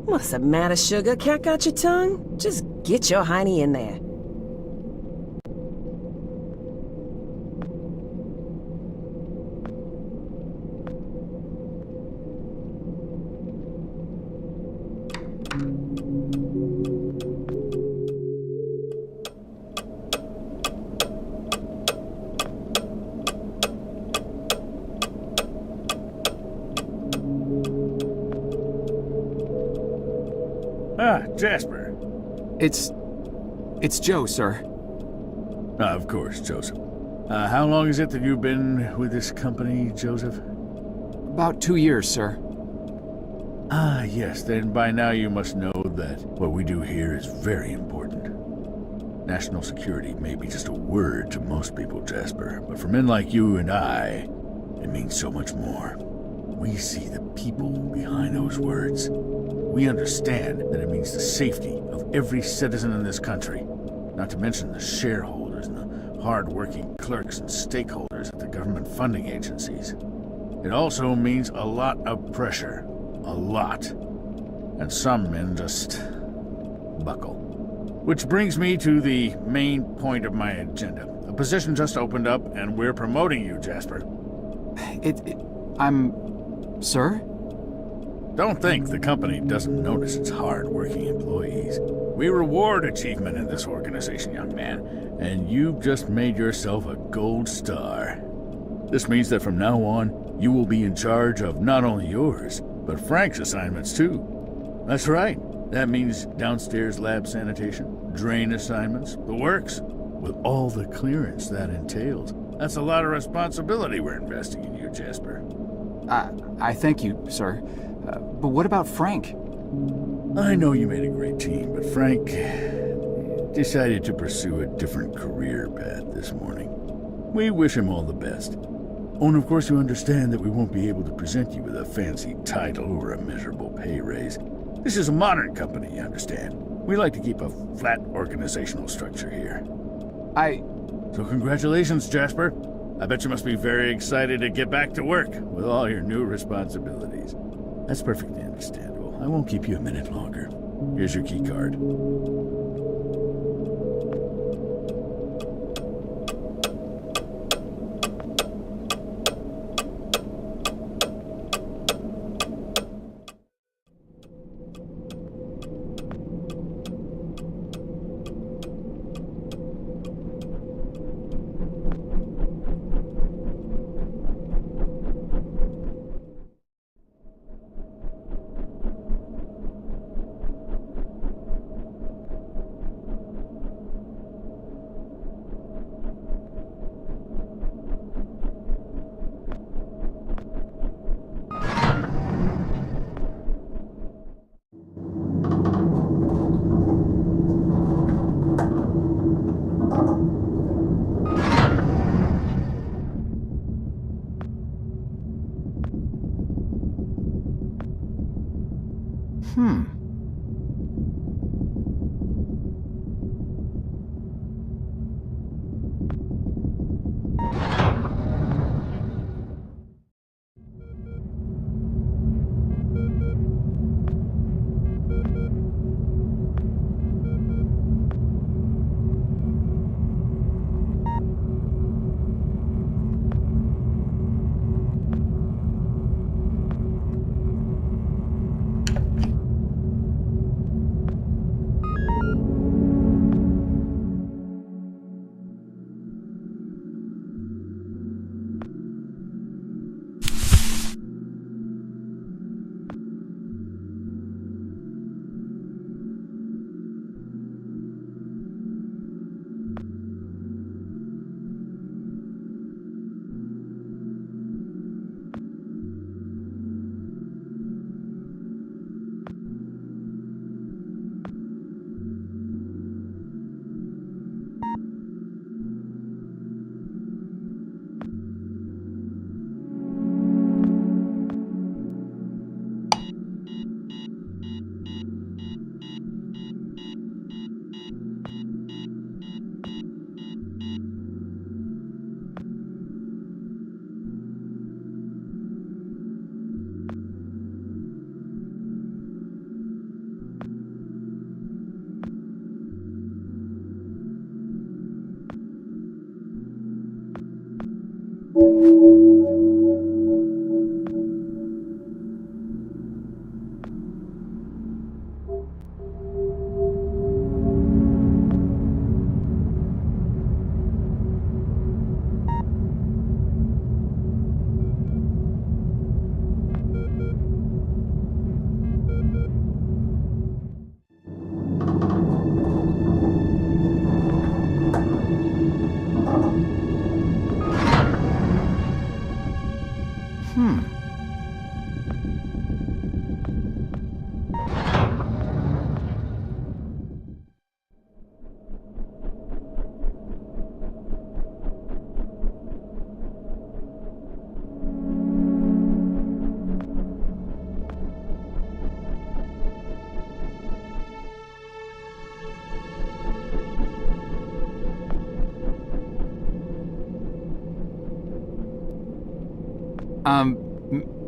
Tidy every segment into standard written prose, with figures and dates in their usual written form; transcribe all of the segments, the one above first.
What's the matter, sugar? Cat got your tongue? Just get your hiney in there. Jasper. It's Joe, sir. Of course, Joseph. How long is it that you've been with this company, Joseph? About 2 years, sir. Ah, yes, then by now you must know that what we do here is very important. National security may be just a word to most people, Jasper, but for men like you and I, it means so much more. We see the people behind those words. We understand that it means the safety of every citizen in this country, not to mention the shareholders and the hard-working clerks and stakeholders at the government funding agencies. It also means a lot of pressure. A lot. And some men just buckle. Which brings me to the main point of my agenda. A position just opened up, and we're promoting you, Jasper. Sir? Don't think the company doesn't notice its hard-working employees. We reward achievement in this organization, young man, and you've just made yourself a gold star. This means that from now on, you will be in charge of not only yours, but Frank's assignments too. That's right. That means downstairs lab sanitation, drain assignments, the works, with all the clearance that entails. That's a lot of responsibility we're investing in you, Jasper. I thank you, sir. But what about Frank? I know you made a great team, but Frank decided to pursue a different career path this morning. We wish him all the best. Oh, and of course you understand that we won't be able to present you with a fancy title or a measurable pay raise. This is a modern company, you understand. We like to keep a flat organizational structure here. So congratulations, Jasper. I bet you must be very excited to get back to work with all your new responsibilities. That's perfectly understandable. I won't keep you a minute longer. Here's your key card.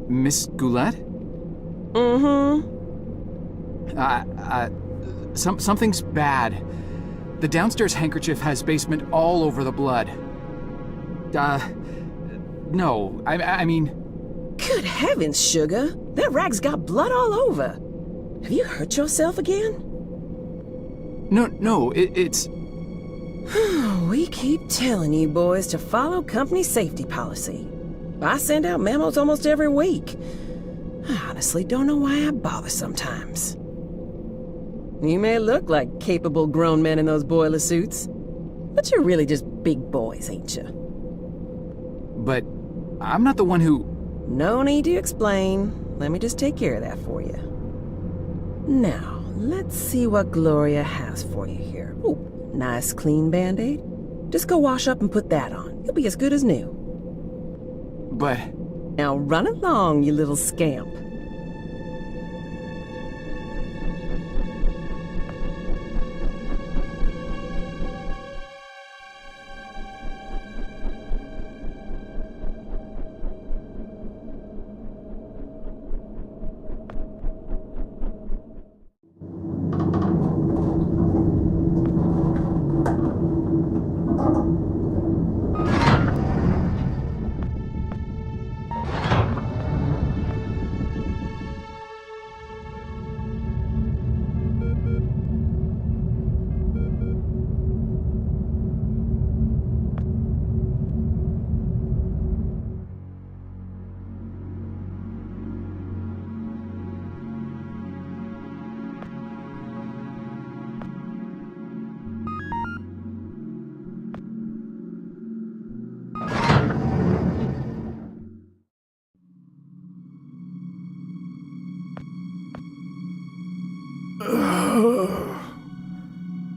Miss Goulet? Something's bad. The downstairs handkerchief has basement all over the blood. No, I mean... Good heavens, Sugar. That rag's got blood all over. Have you hurt yourself again? No, it's... We keep telling you boys to follow company safety policy. I send out memos almost every week. I honestly don't know why I bother sometimes. You may look like capable grown men in those boiler suits, but you're really just big boys, ain't you? But I'm not the one who... No need to explain. Let me just take care of that for you. Now, let's see what Gloria has for you here. Ooh, nice clean Band-Aid. Just go wash up and put that on. You'll be as good as new. But... Now run along, you little scamp.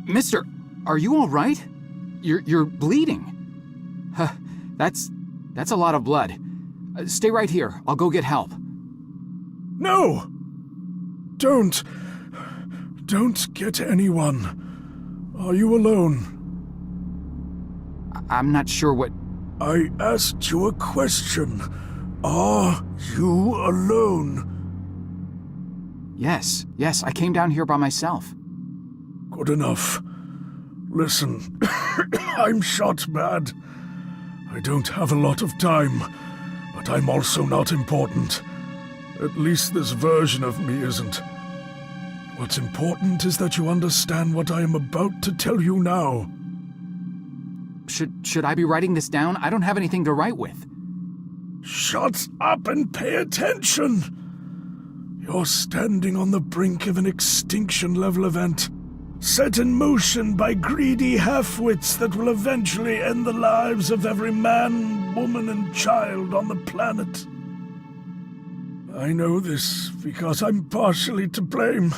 Mister, are you all right? You're bleeding. That's a lot of blood. Stay right here. I'll go get help. No! Don't get anyone. Are you alone? I'm not sure what... I asked you a question. Are you alone? Yes, I came down here by myself. Good enough. Listen, I'm shot bad. I don't have a lot of time, but I'm also not important. At least this version of me isn't. What's important is that you understand what I am about to tell you now. Should I be writing this down? I don't have anything to write with. Shut up and pay attention! You're standing on the brink of an extinction-level event, set in motion by greedy half-wits that will eventually end the lives of every man, woman, and child on the planet. I know this because I'm partially to blame.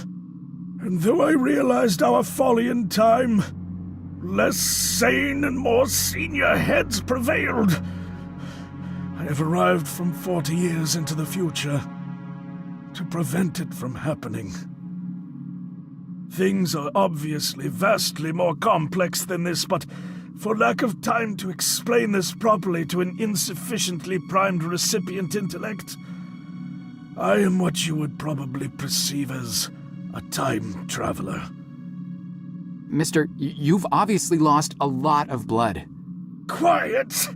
And though I realized our folly in time, less sane and more senior heads prevailed. I have arrived from 40 years into the future to prevent it from happening. Things are obviously vastly more complex than this, but for lack of time to explain this properly to an insufficiently primed recipient intellect, I am what you would probably perceive as a time traveler. Mister, you've obviously lost a lot of blood. Quiet!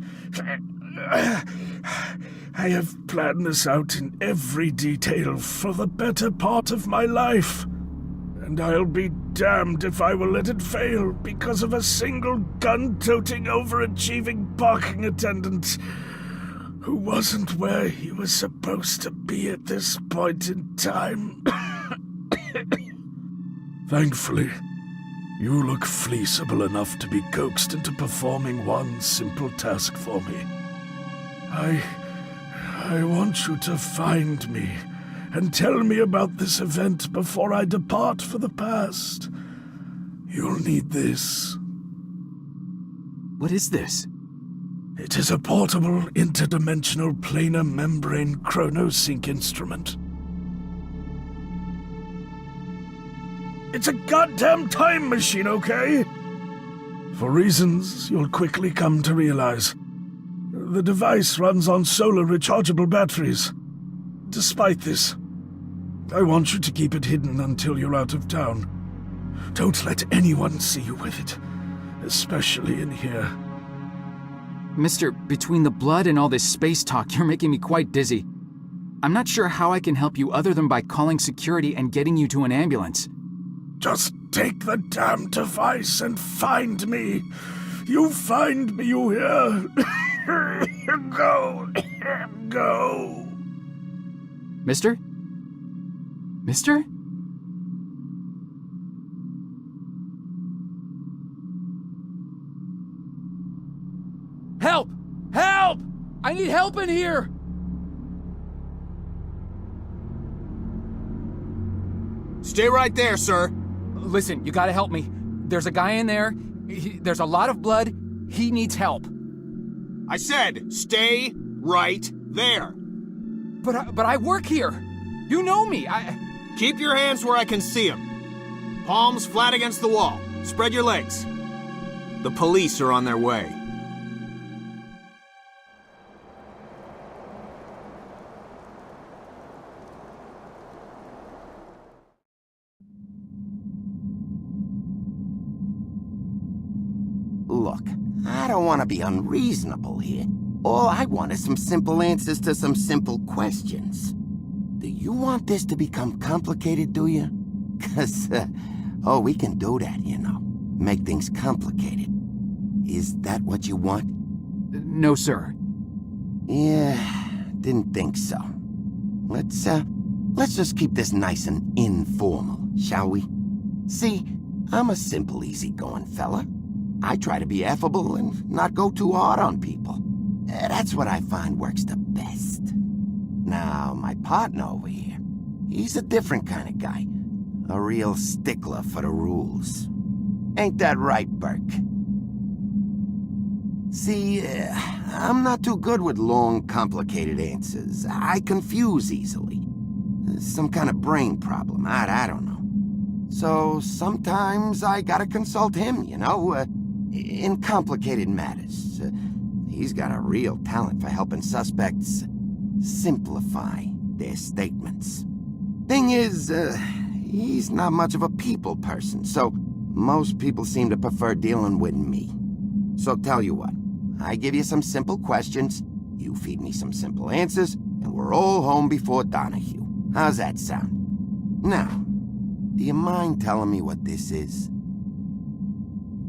I have planned this out in every detail for the better part of my life. And I'll be damned if I will let it fail because of a single gun-toting, overachieving parking attendant who wasn't where he was supposed to be at this point in time. Thankfully, you look fleeceable enough to be coaxed into performing one simple task for me. I want you to find me and tell me about this event before I depart for the past. You'll need this. What is this? It is a portable, interdimensional planar membrane chronosync instrument. It's a goddamn time machine, okay? For reasons you'll quickly come to realize. The device runs on solar rechargeable batteries. Despite this, I want you to keep it hidden until you're out of town. Don't let anyone see you with it, especially in here. Mister, between the blood and all this space talk, you're making me quite dizzy. I'm not sure how I can help you other than by calling security and getting you to an ambulance. Just take the damn device and find me. You find me, you hear? Go. Go. Mister? Mister? Help! Help! I need help in here! Stay right there, sir. Listen, you gotta help me. There's a guy in there. There's a lot of blood. He needs help. I said, stay right there. But I work here. You know me. Keep your hands where I can see them. Palms flat against the wall. Spread your legs. The police are on their way. Look, I don't want to be unreasonable here. All I want is some simple answers to some simple questions. Do you want this to become complicated, do you? 'Cause, we can do that, you know. Make things complicated. Is that what you want? No, sir. Yeah, didn't think so. Let's just keep this nice and informal, shall we? See, I'm a simple, easygoing fella. I try to be affable and not go too hard on people. That's what I find works the best. Now, my partner over here, he's a different kind of guy. A real stickler for the rules. Ain't that right, Burke? See, I'm not too good with long, complicated answers. I confuse easily. Some kind of brain problem, I don't know. So sometimes I gotta consult him, you know, in complicated matters. He's got a real talent for helping suspects simplify their statements. Thing is, he's not much of a people person, so most people seem to prefer dealing with me. So tell you what, I give you some simple questions, you feed me some simple answers, and we're all home before Donahue. How's that sound? Now, do you mind telling me what this is?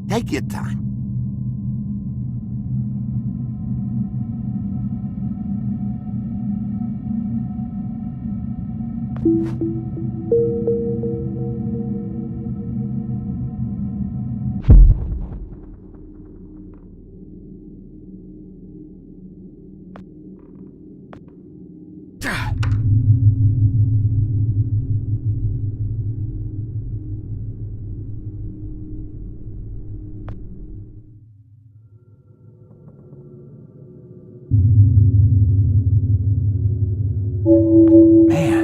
Take your time. Man.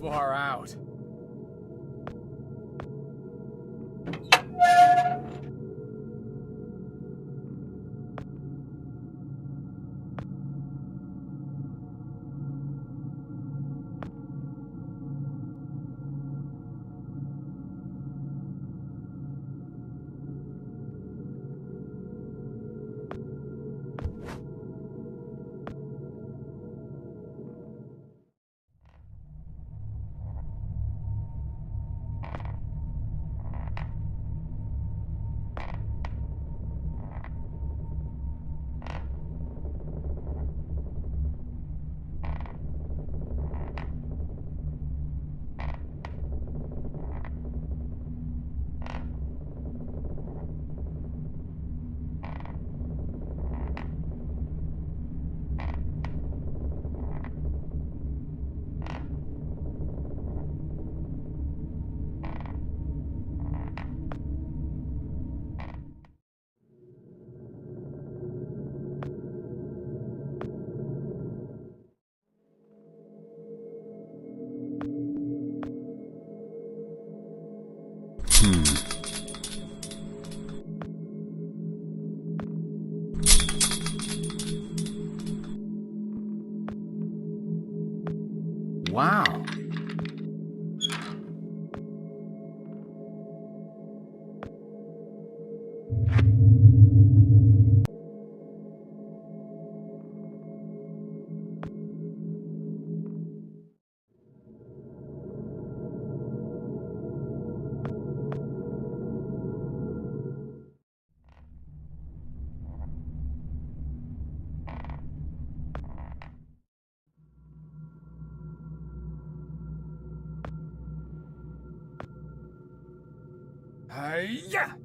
Far out. Wow. Hi-ya!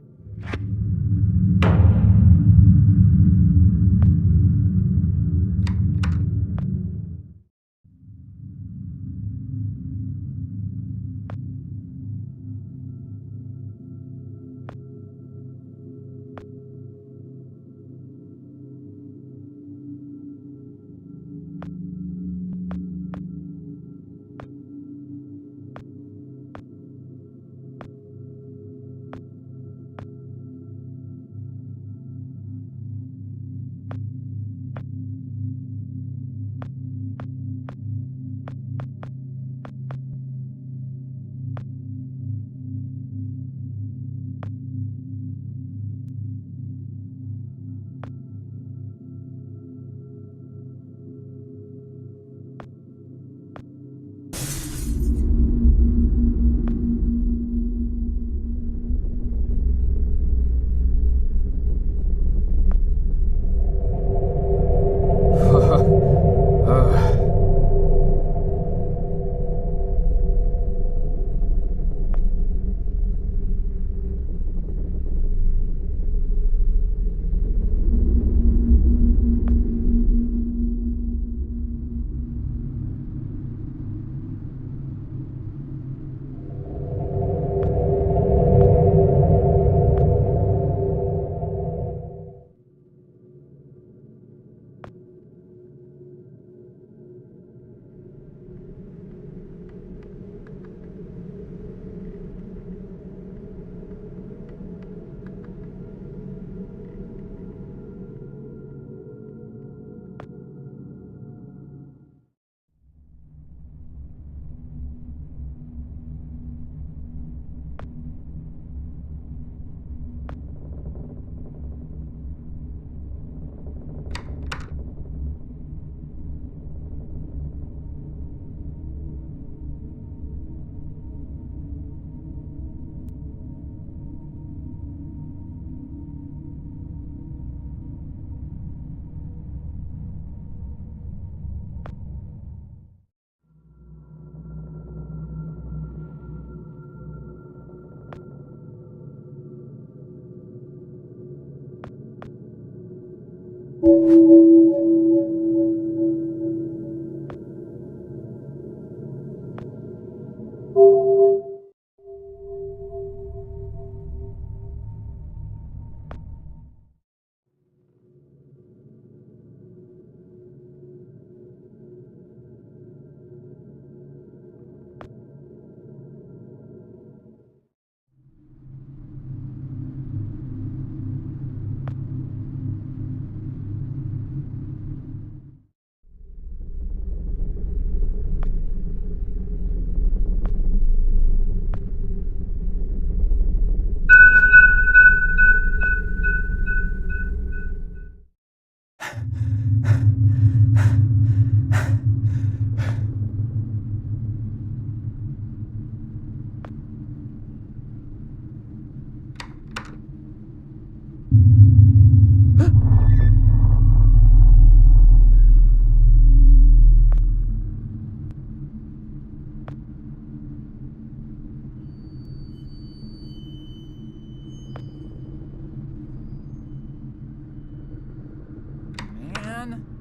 man.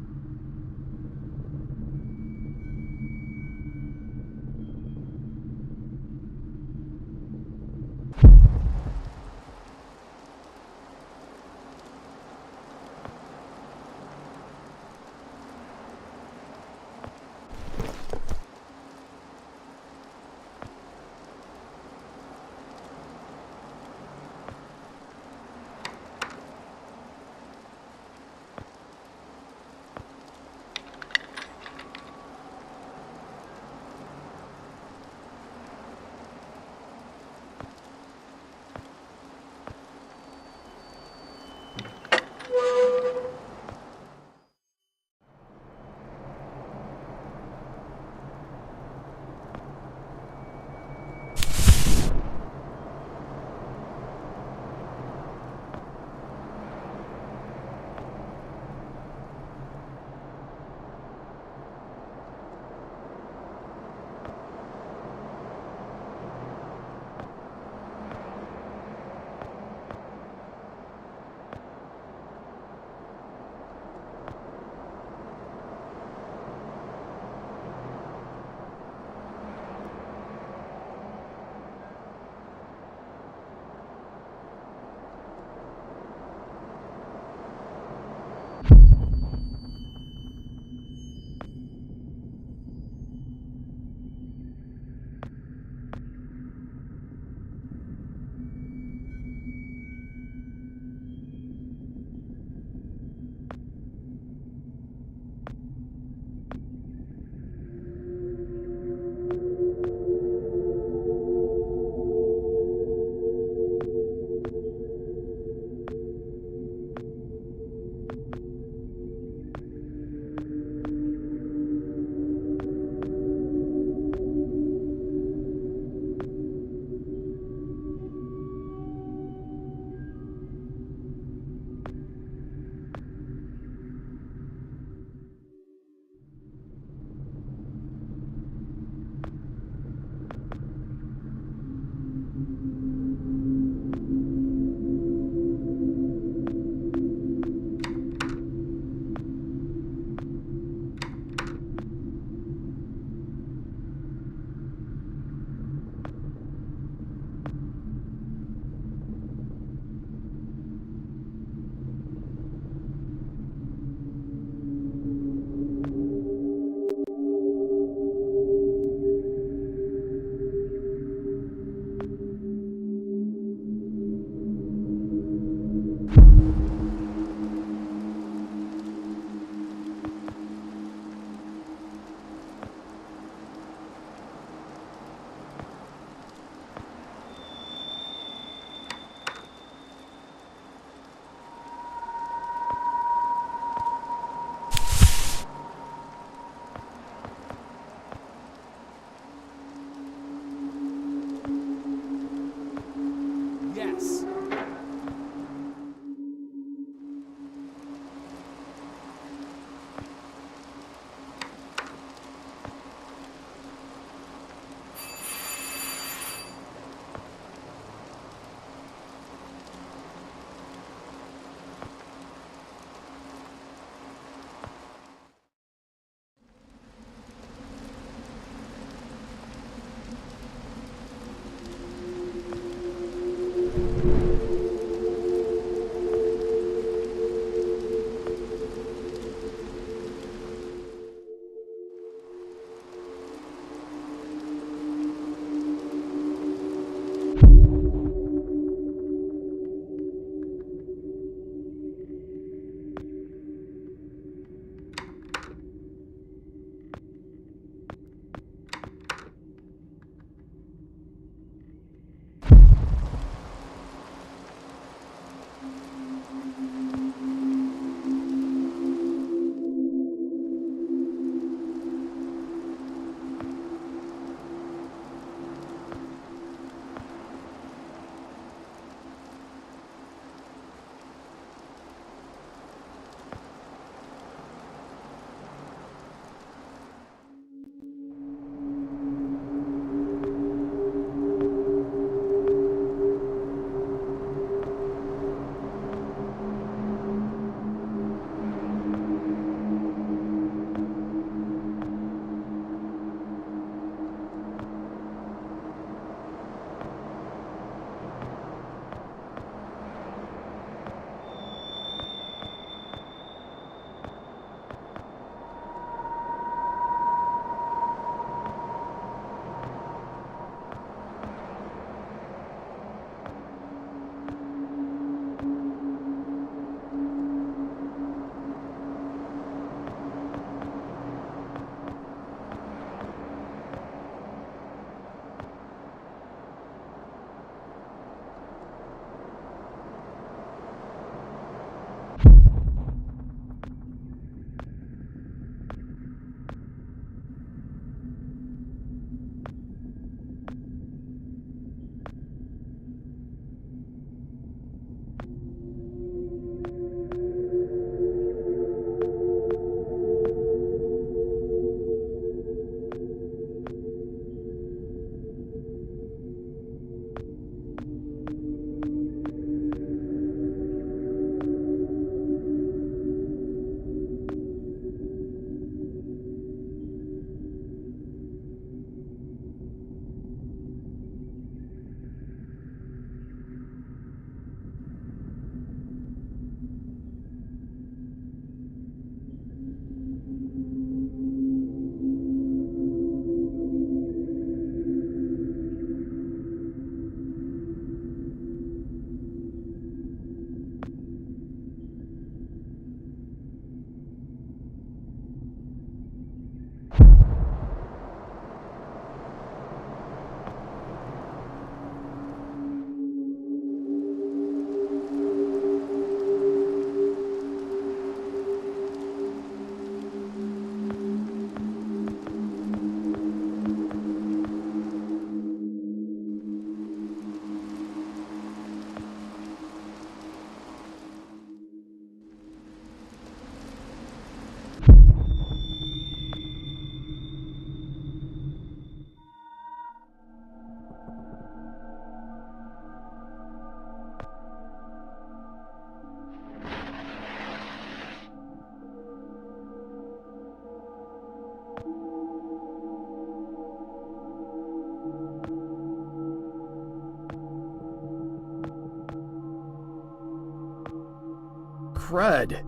Crud.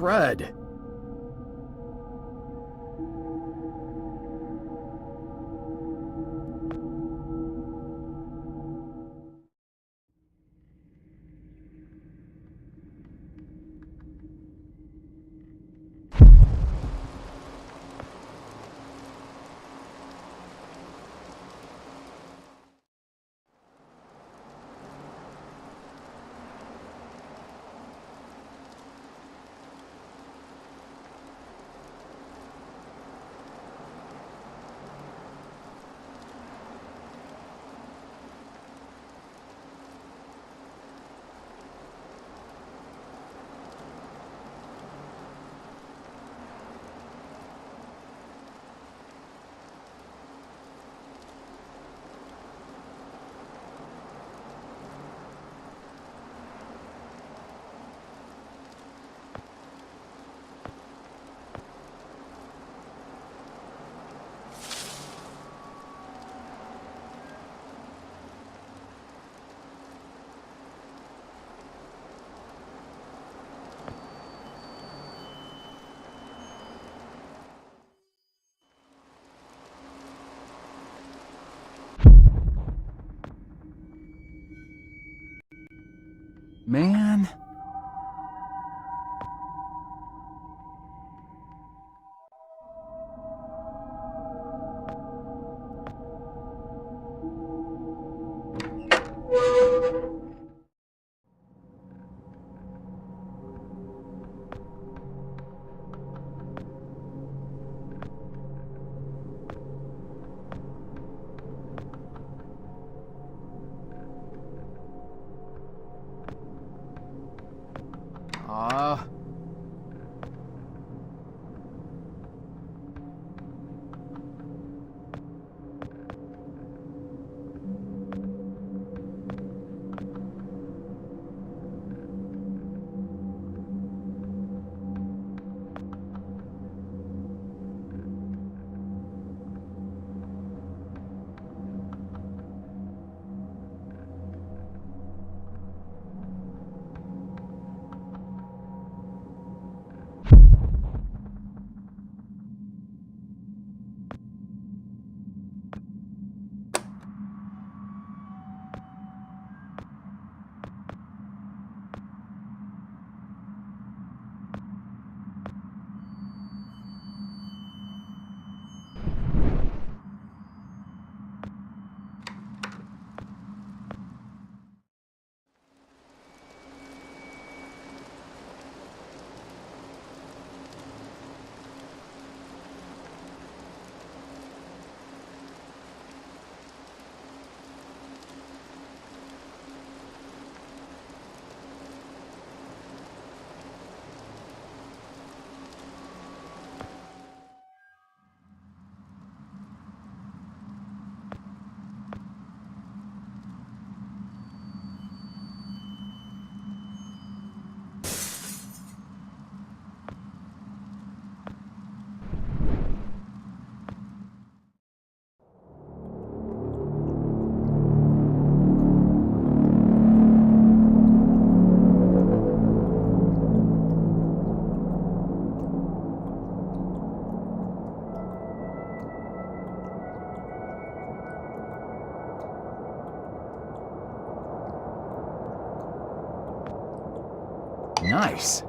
Crud. Man. Nice.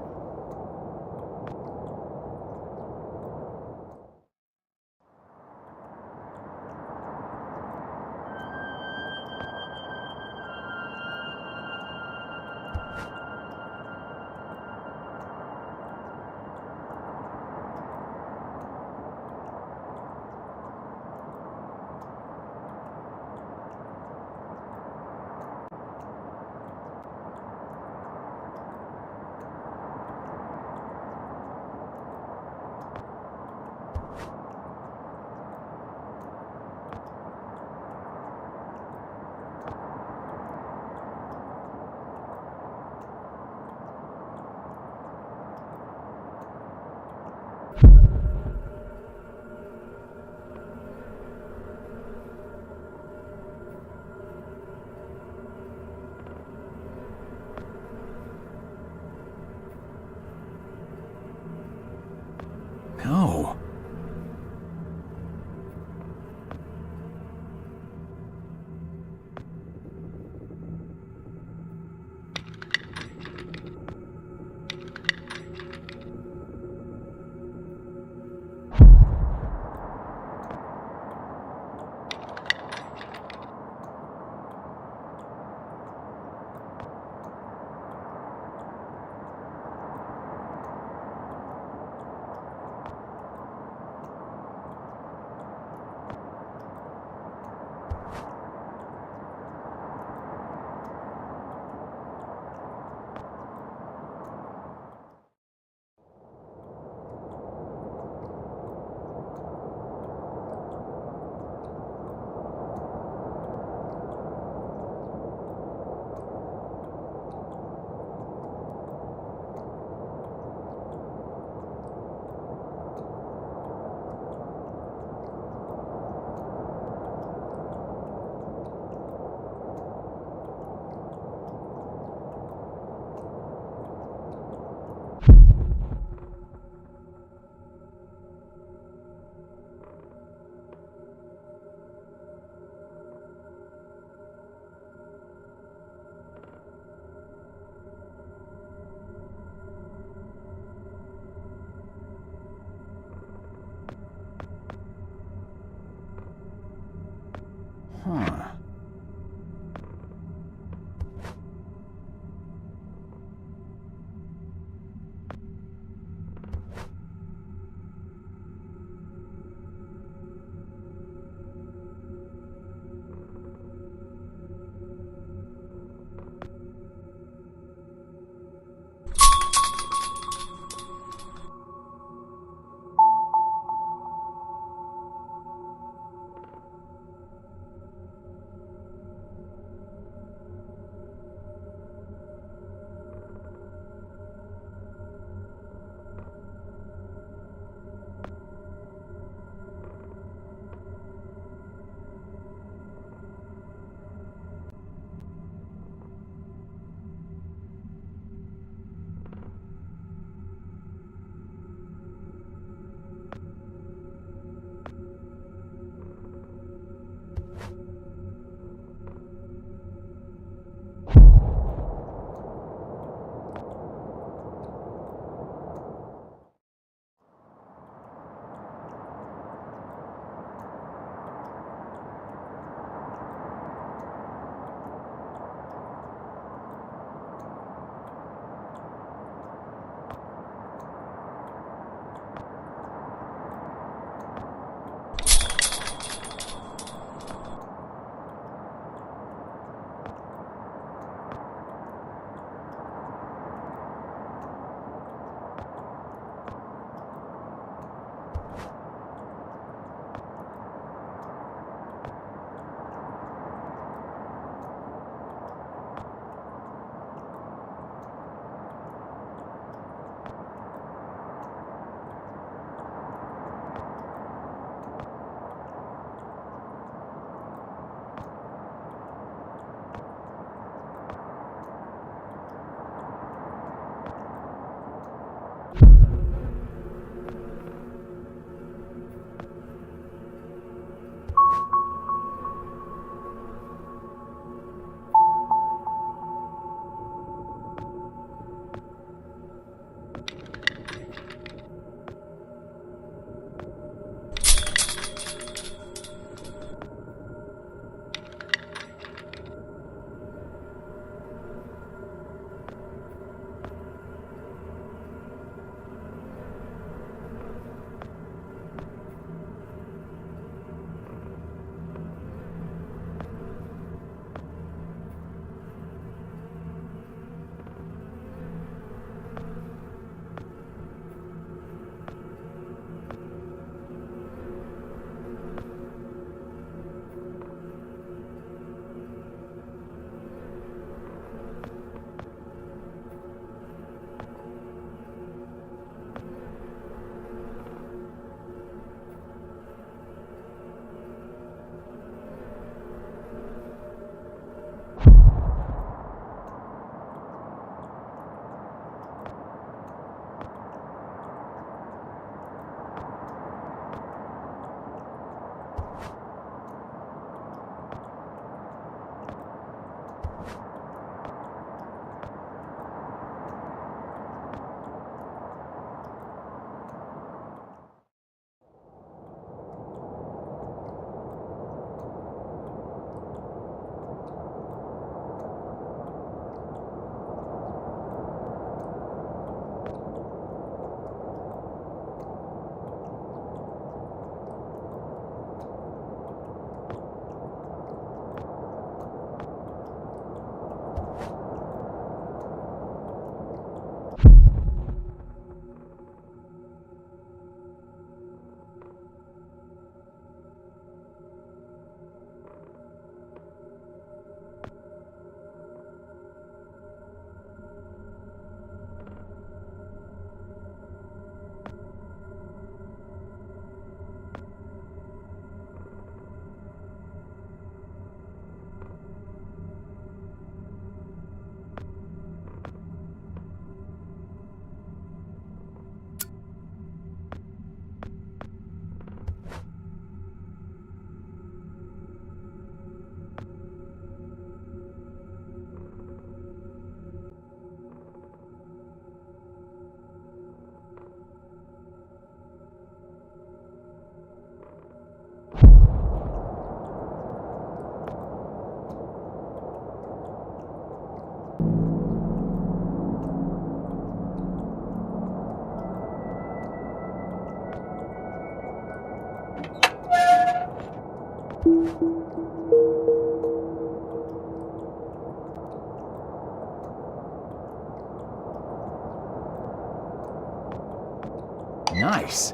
Nice.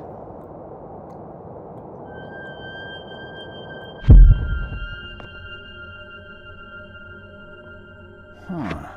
Huh.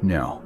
No.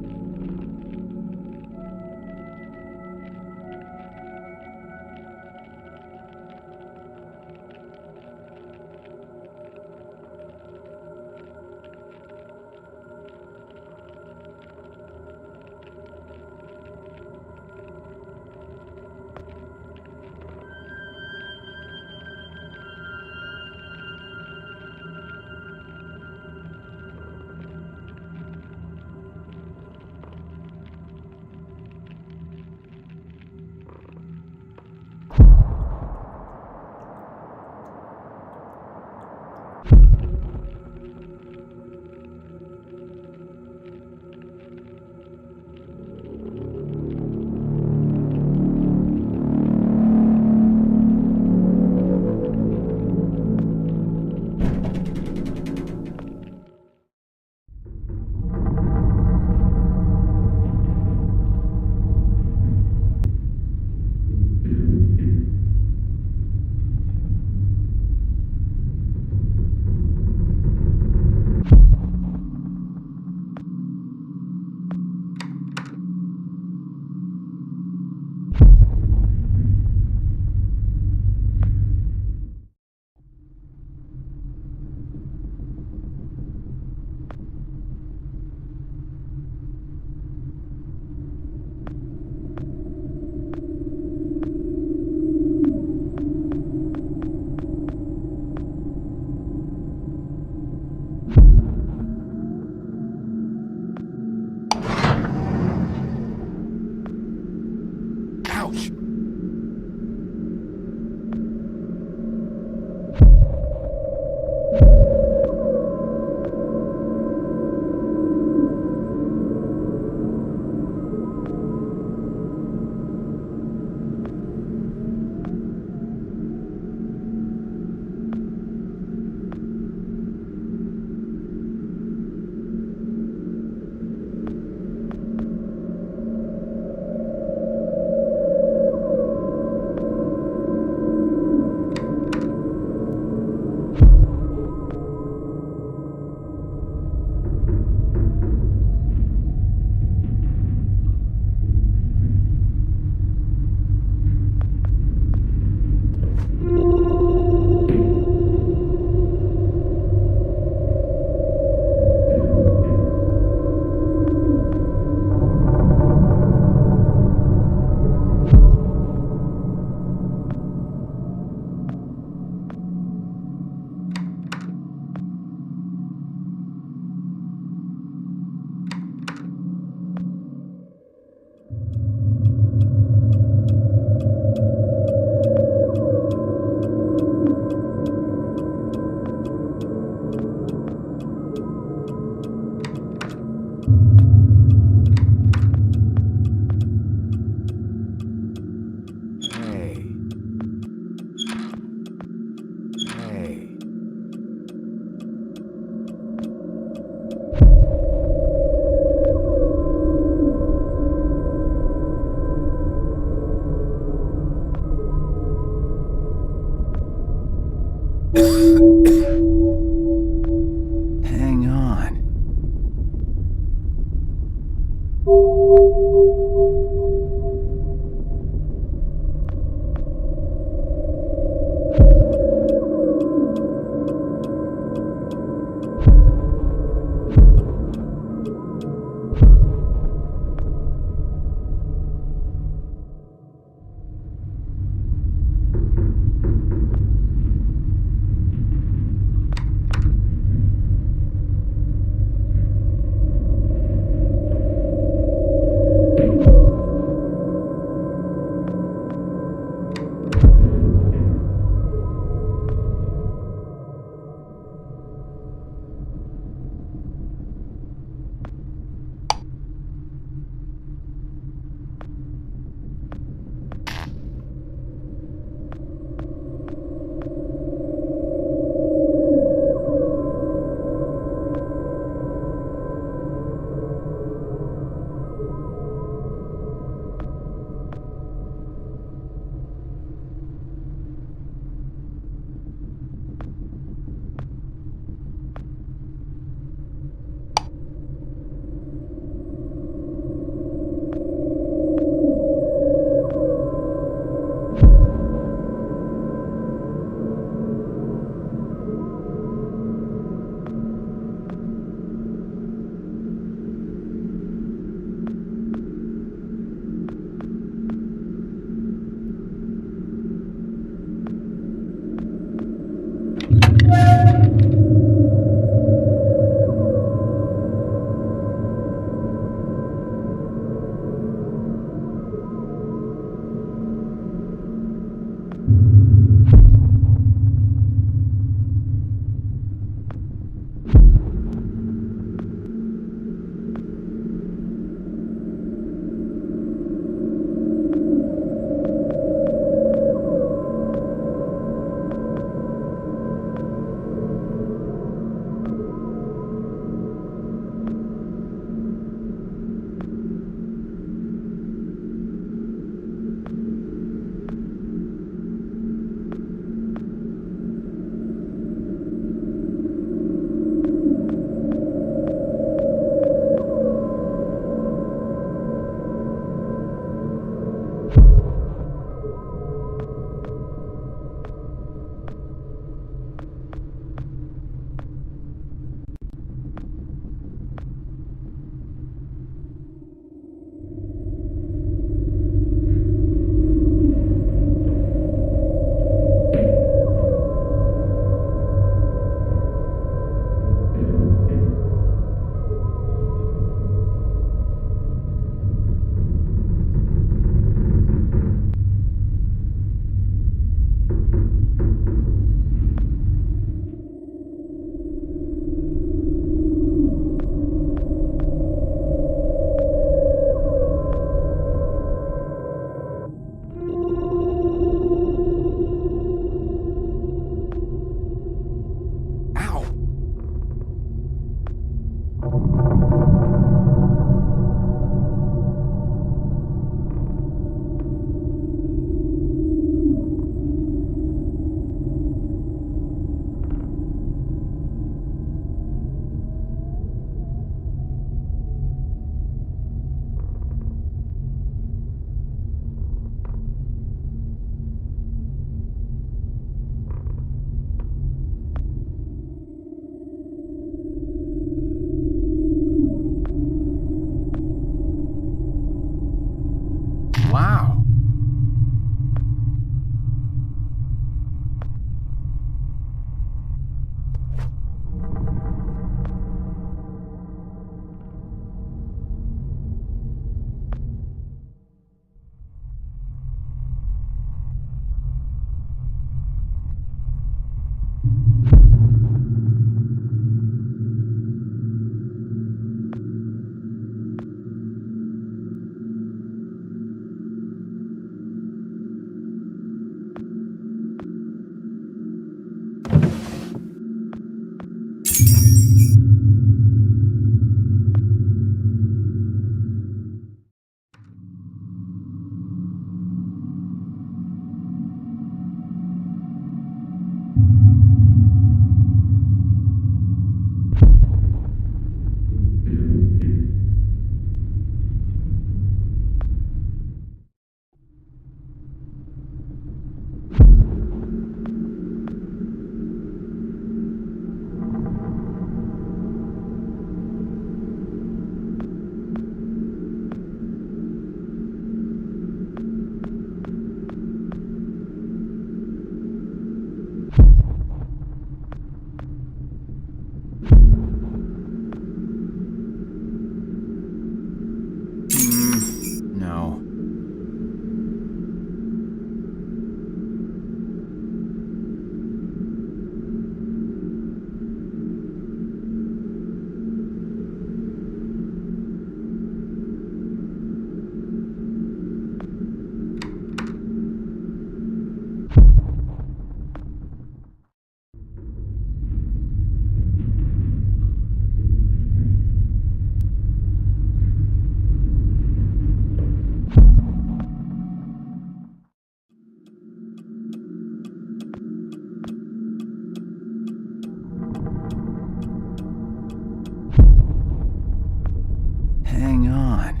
Hang on.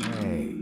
Hey.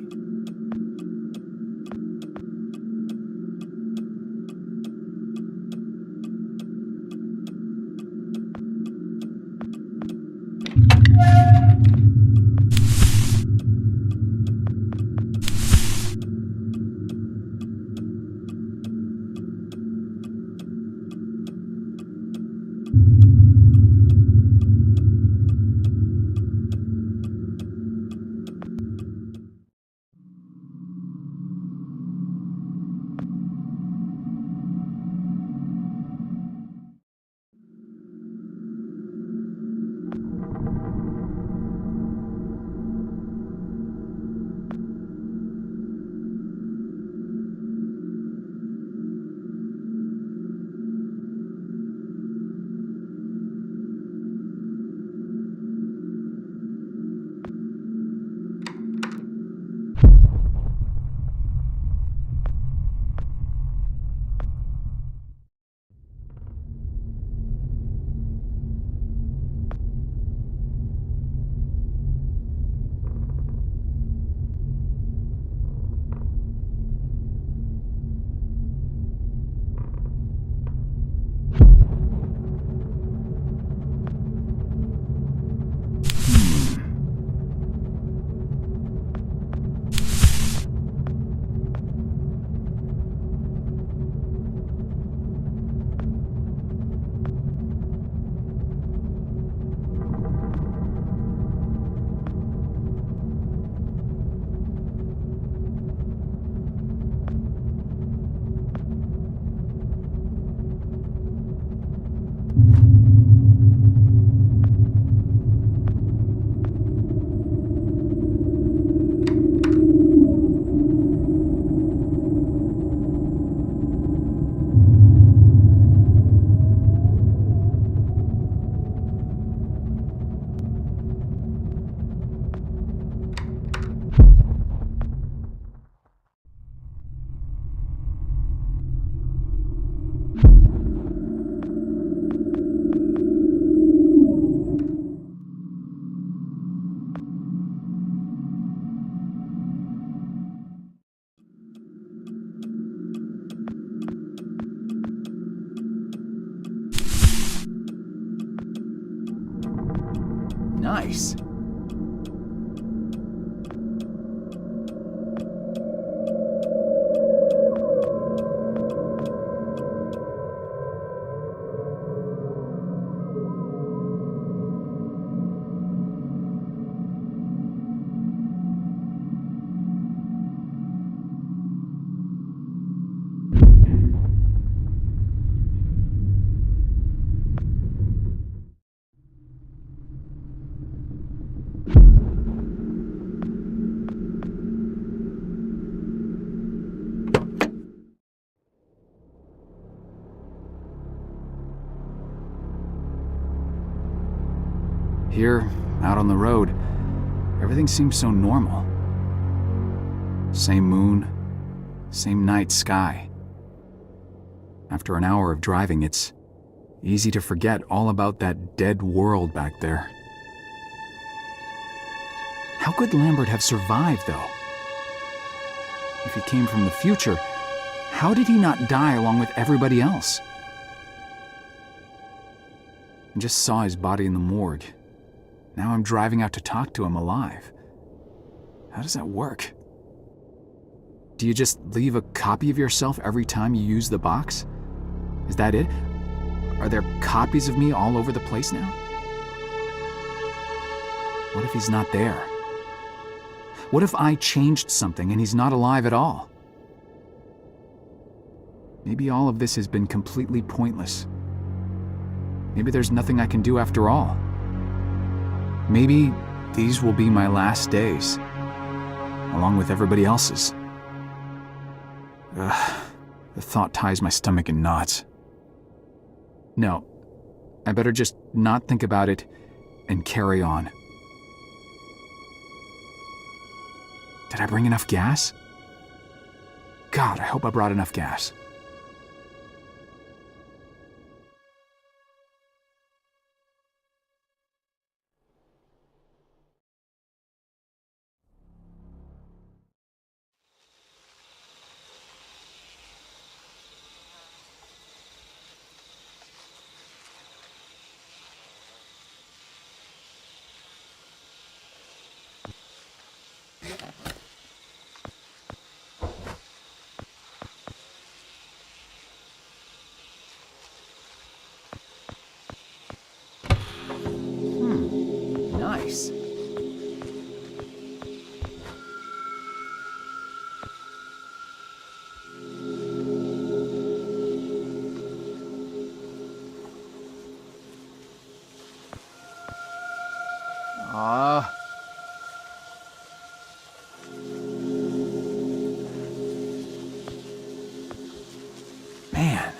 Nice. Here, out on the road, everything seems so normal. Same moon, same night sky. After an hour of driving, it's easy to forget all about that dead world back there. How could Lambert have survived, though? If he came from the future, how did he not die along with everybody else? I just saw his body in the morgue. Now I'm driving out to talk to him alive. How does that work? Do you just leave a copy of yourself every time you use the box? Is that it? Are there copies of me all over the place now? What if he's not there? What if I changed something and he's not alive at all? Maybe all of this has been completely pointless. Maybe there's nothing I can do after all. Maybe these will be my last days, along with everybody else's. The thought ties my stomach in knots. No, I better just not think about it and carry on. Did I bring enough gas? God, I hope I brought enough gas. Nice. Man.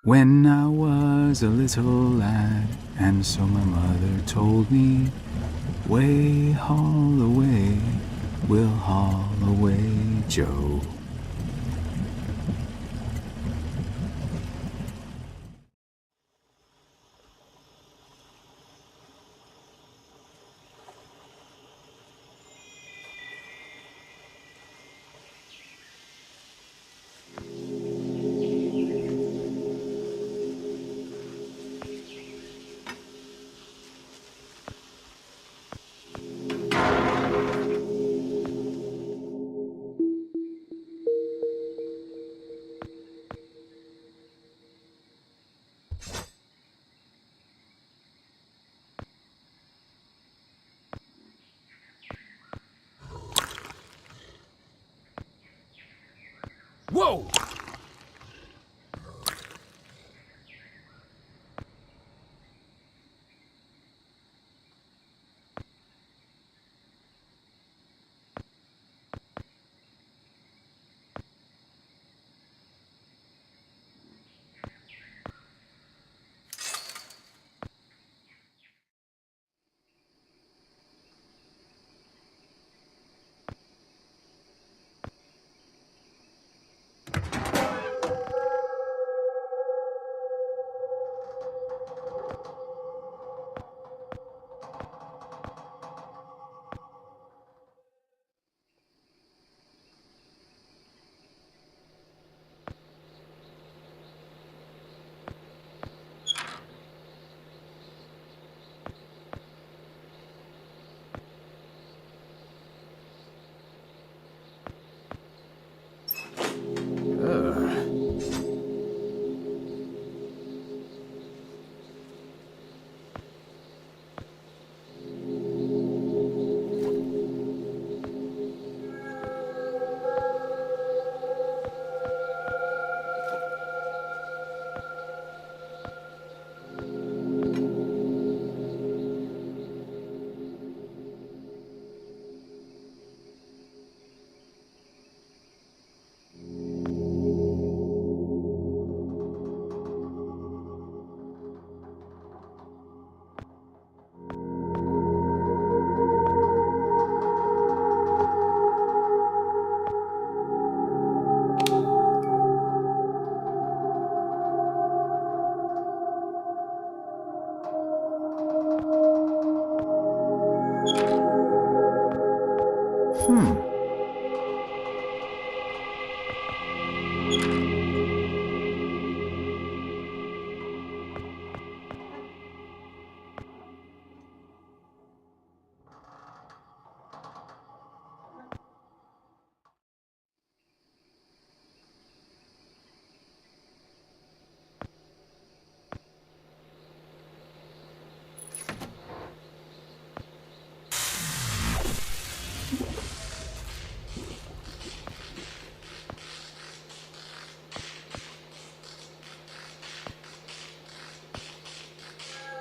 When I was a little lad, and so my mother told me, way haul away, we'll haul away, Joe.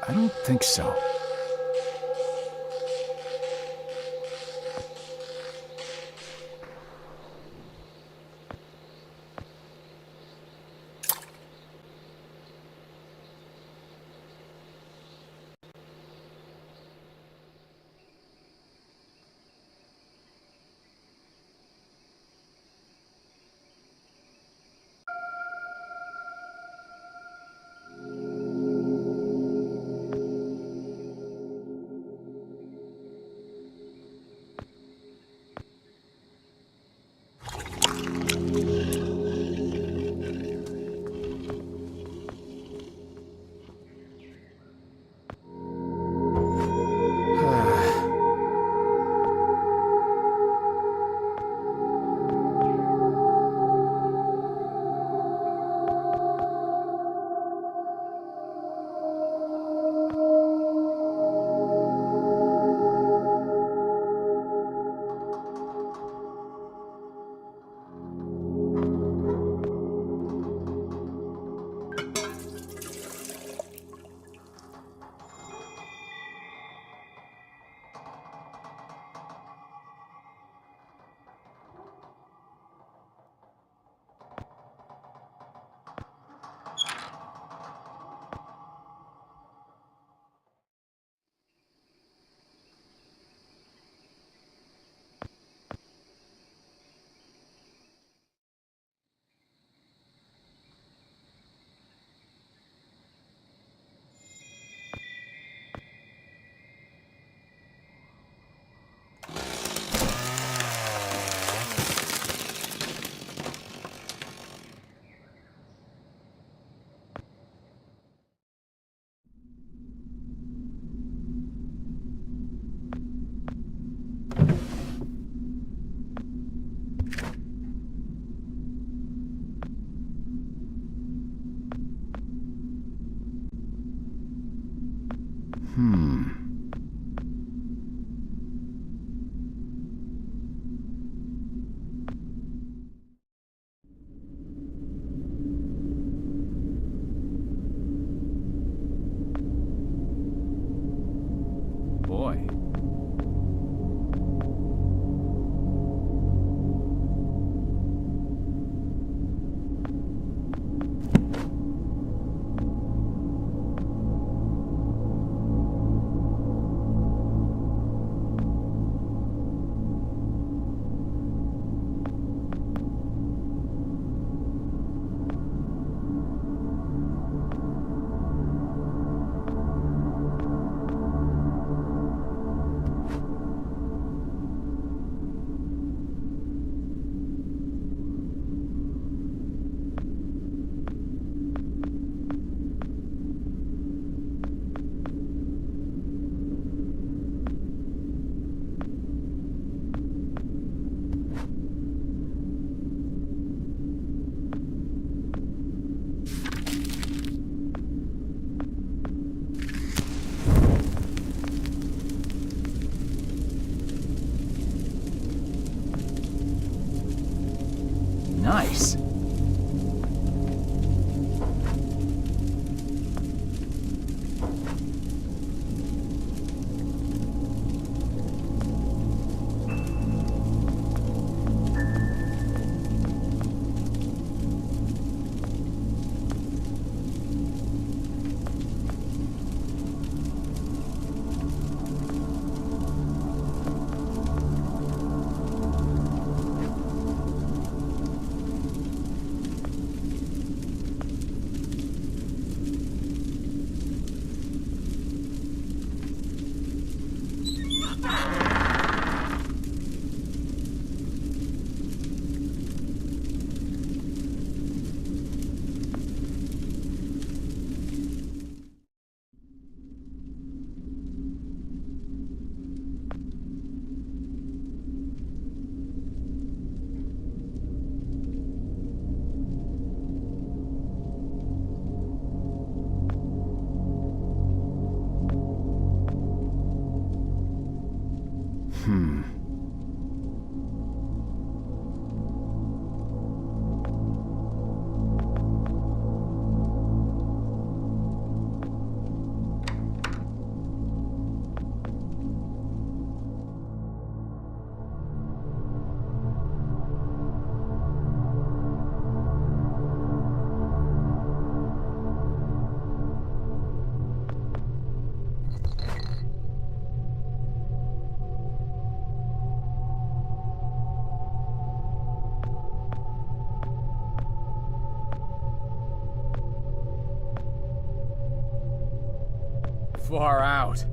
I don't think so. Far out.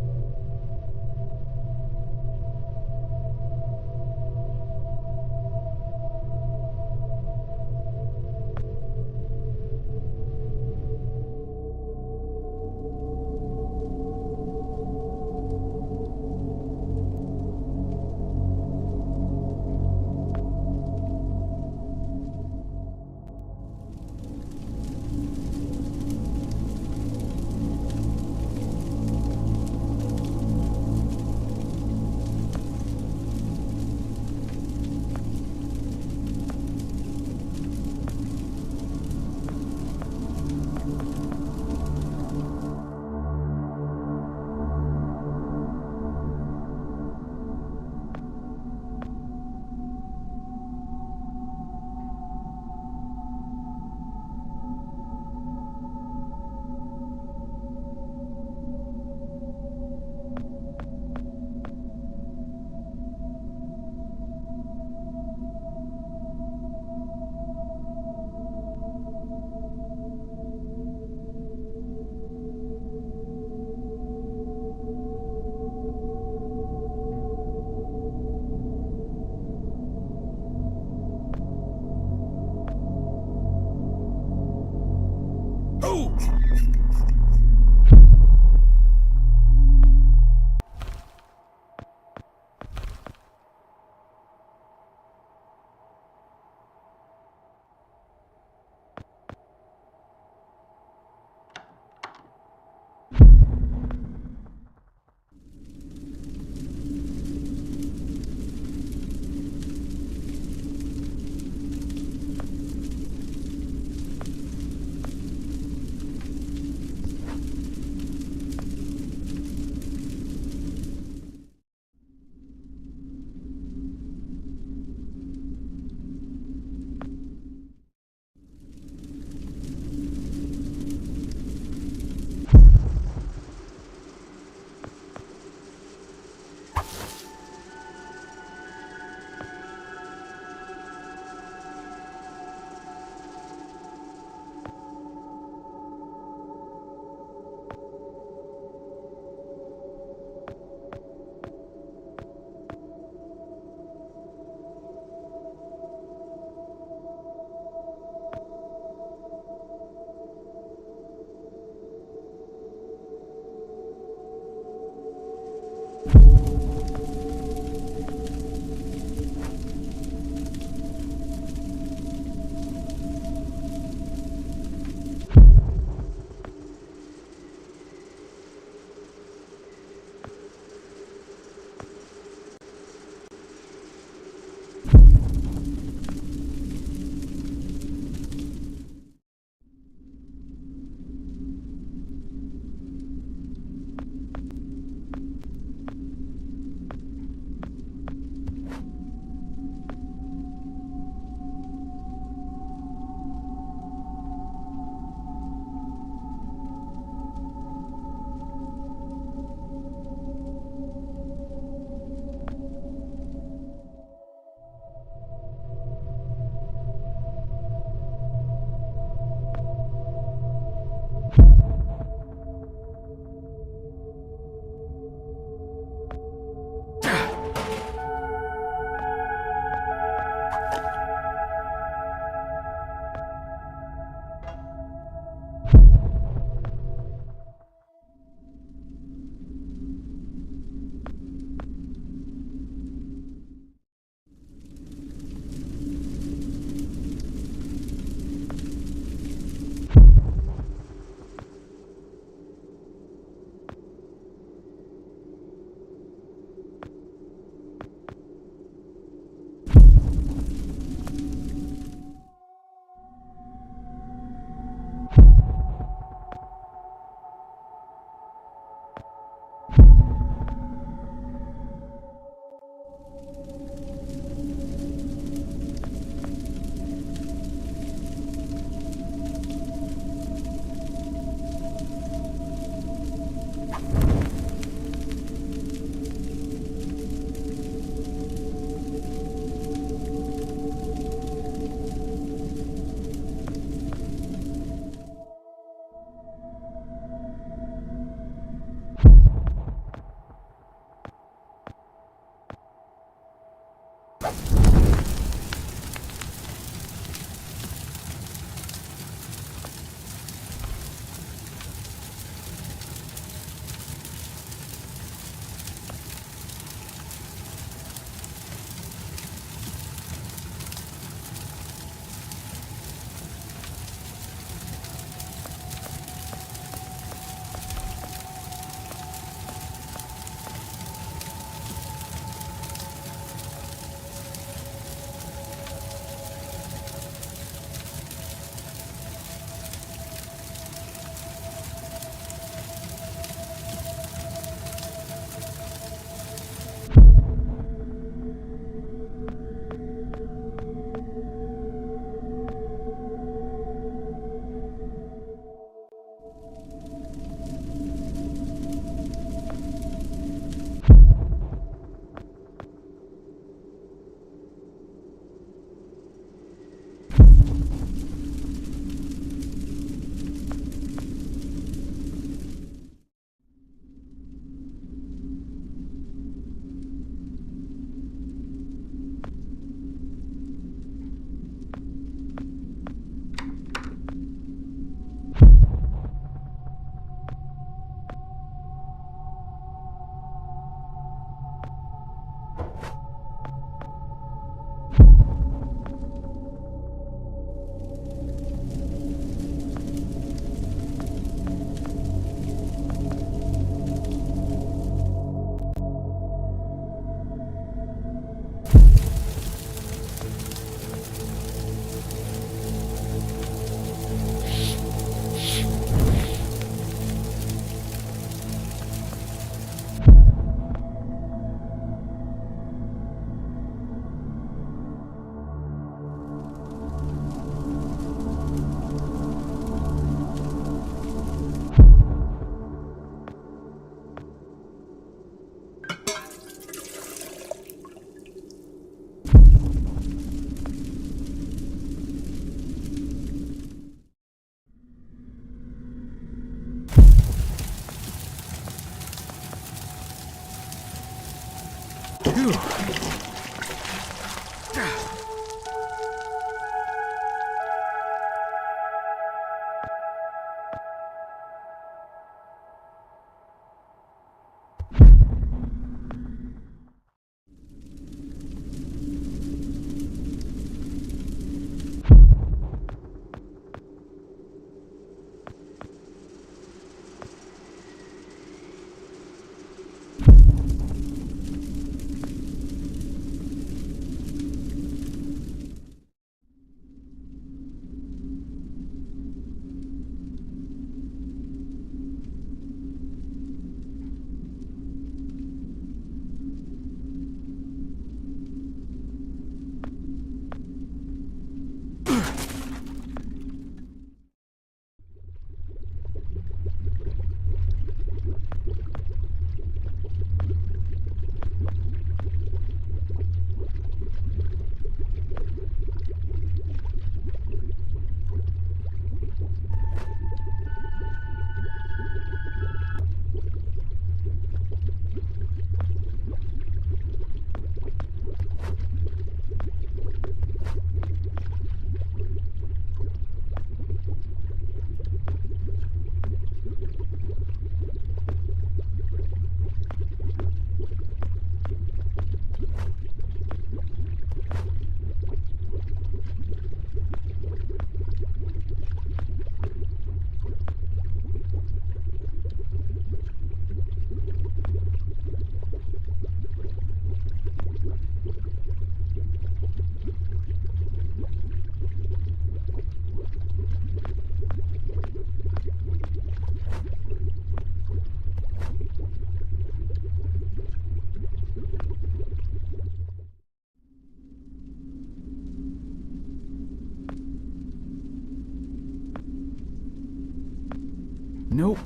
Nope.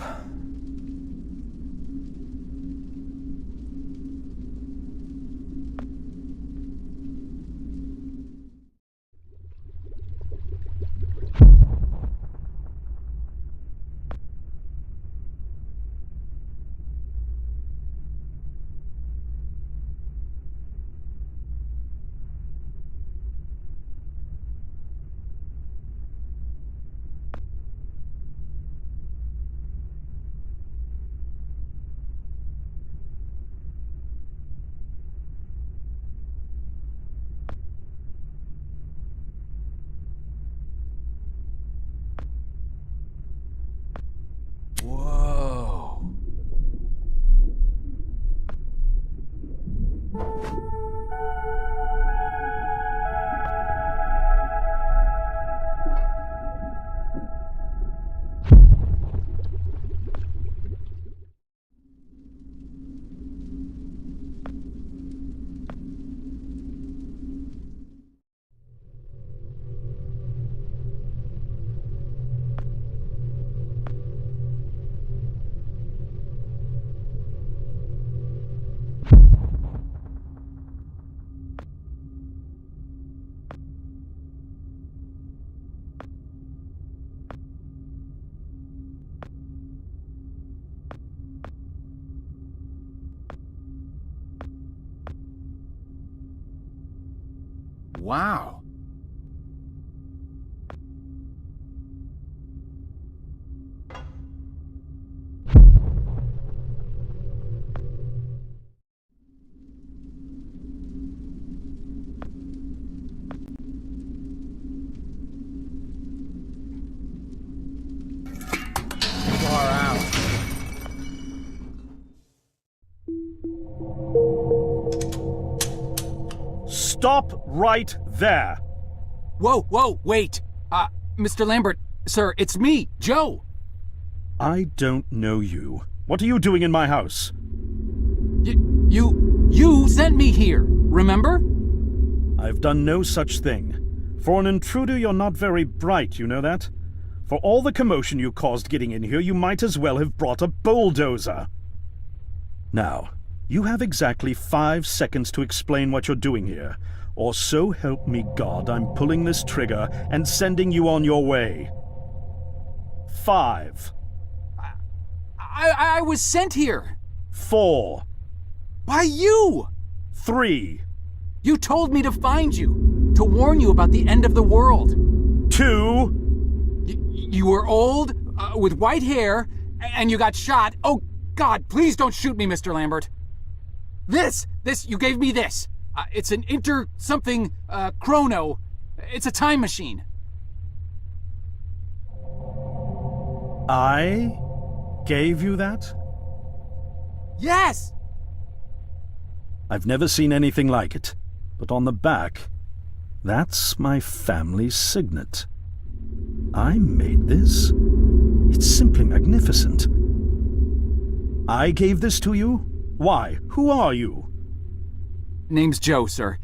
Whoa. Wow. Far out. Stop right there! Whoa, wait. Mr. Lambert, sir, it's me, Joe. I don't know you. What are you doing in my house? You sent me here, remember? I've done no such thing. For an intruder, you're not very bright, you know that? For all the commotion you caused getting in here, you might as well have brought a bulldozer. Now, you have exactly 5 seconds to explain what you're doing here, or so help me God, I'm pulling this trigger and sending you on your way. 5. I was sent here. 4. By you! 3. You told me to find you, to warn you about the end of the world. 2. You were old, with white hair, and you got shot. Oh, God, please don't shoot me, Mr. Lambert. You gave me this. It's an chrono. It's a time machine. I gave you that? Yes! I've never seen anything like it, but on the back, that's my family signet. I made this? It's simply magnificent. I gave this to you? Why? Who are you? Name's Joe, sir.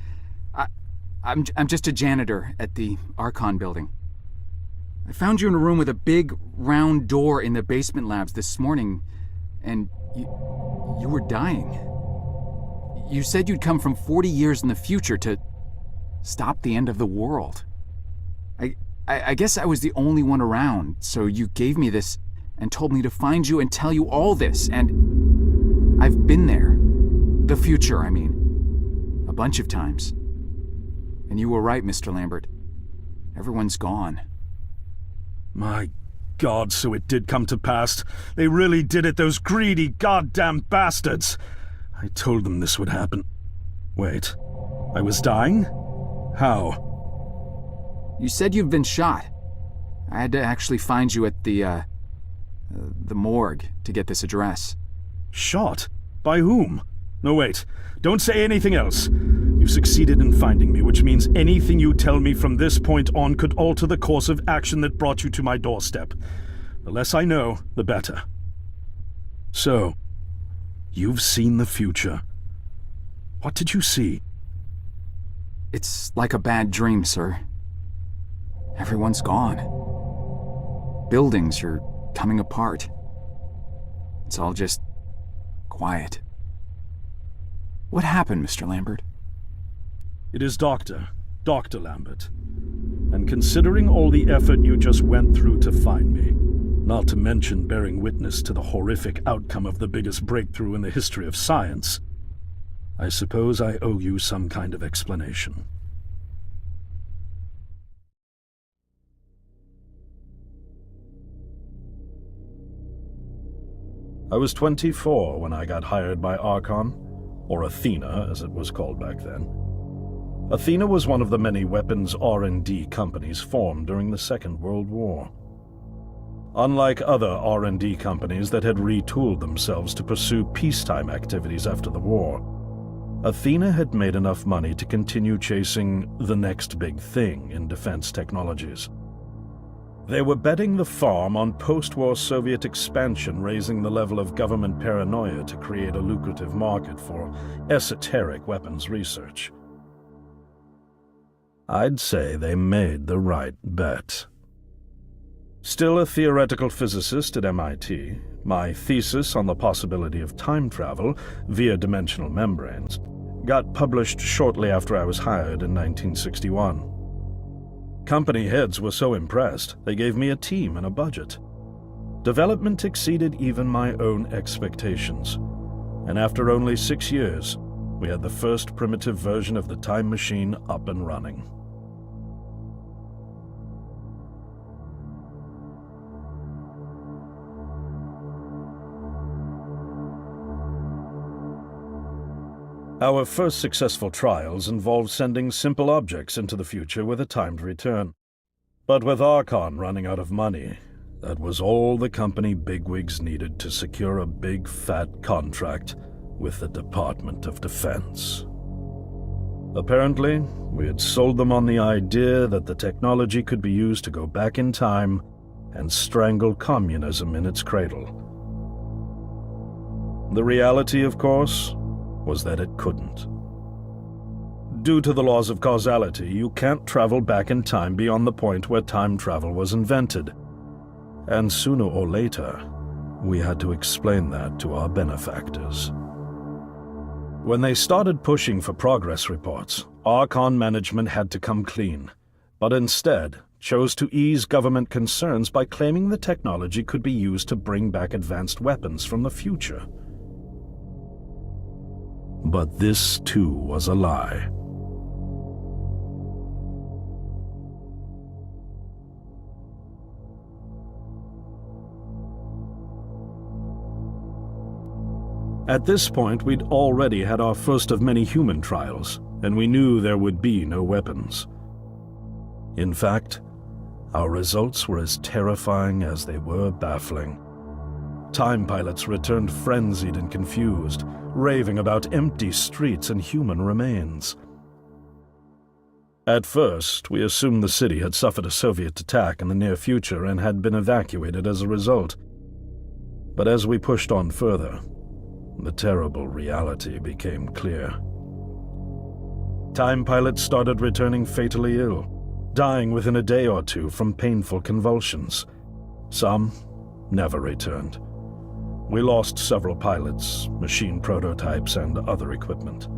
I'm just a janitor at the Archon building. I found you in a room with a big, round door in the basement labs this morning, and you were dying. You said you'd come from 40 years in the future to stop the end of the world. I guess I was the only one around, so you gave me this and told me to find you and tell you all this, and I've been there. The future, I mean. A bunch of times. And you were right, Mr. Lambert. Everyone's gone. My God, so it did come to pass. They really did it, those greedy goddamn bastards. I told them this would happen. Wait, I was dying? How? You said you've been shot. I had to actually find you at the morgue to get this address. Shot? By whom? No, wait. Don't say anything else. You've succeeded in finding me, which means anything you tell me from this point on could alter the course of action that brought you to my doorstep. The less I know, the better. So, you've seen the future. What did you see? It's like a bad dream, sir. Everyone's gone. Buildings are coming apart. It's all just quiet. What happened, Mr. Lambert? It is Dr. Lambert. And considering all the effort you just went through to find me, not to mention bearing witness to the horrific outcome of the biggest breakthrough in the history of science, I suppose I owe you some kind of explanation. I was 24 when I got hired by Archon, or Athena as it was called back then. Athena was one of the many weapons R&D companies formed during the Second World War. Unlike other R&D companies that had retooled themselves to pursue peacetime activities after the war, Athena had made enough money to continue chasing the next big thing in defense technologies. They were betting the farm on post-war Soviet expansion, raising the level of government paranoia to create a lucrative market for esoteric weapons research. I'd say they made the right bet. Still a theoretical physicist at MIT, my thesis on the possibility of time travel via dimensional membranes got published shortly after I was hired in 1961. Company heads were so impressed, they gave me a team and a budget. Development exceeded even my own expectations, and after only 6 years, we had the first primitive version of the time machine up and running. Our first successful trials involved sending simple objects into the future with a timed return. But with Archon running out of money, that was all the company bigwigs needed to secure a big fat contract with the Department of Defense. Apparently, we had sold them on the idea that the technology could be used to go back in time and strangle communism in its cradle. The reality, of course, was that it couldn't. Due to the laws of causality, you can't travel back in time beyond the point where time travel was invented. And sooner or later, we had to explain that to our benefactors. When they started pushing for progress reports, Archon management had to come clean, but instead chose to ease government concerns by claiming the technology could be used to bring back advanced weapons from the future. But this too was a lie. At this point, we'd already had our first of many human trials, and we knew there would be no weapons. In fact, our results were as terrifying as they were baffling. Time pilots returned frenzied and confused, raving about empty streets and human remains. At first, we assumed the city had suffered a Soviet attack in the near future and had been evacuated as a result. But as we pushed on further, the terrible reality became clear. Time pilots started returning fatally ill, dying within a day or two from painful convulsions. Some never returned. We lost several pilots, machine prototypes, and other equipment.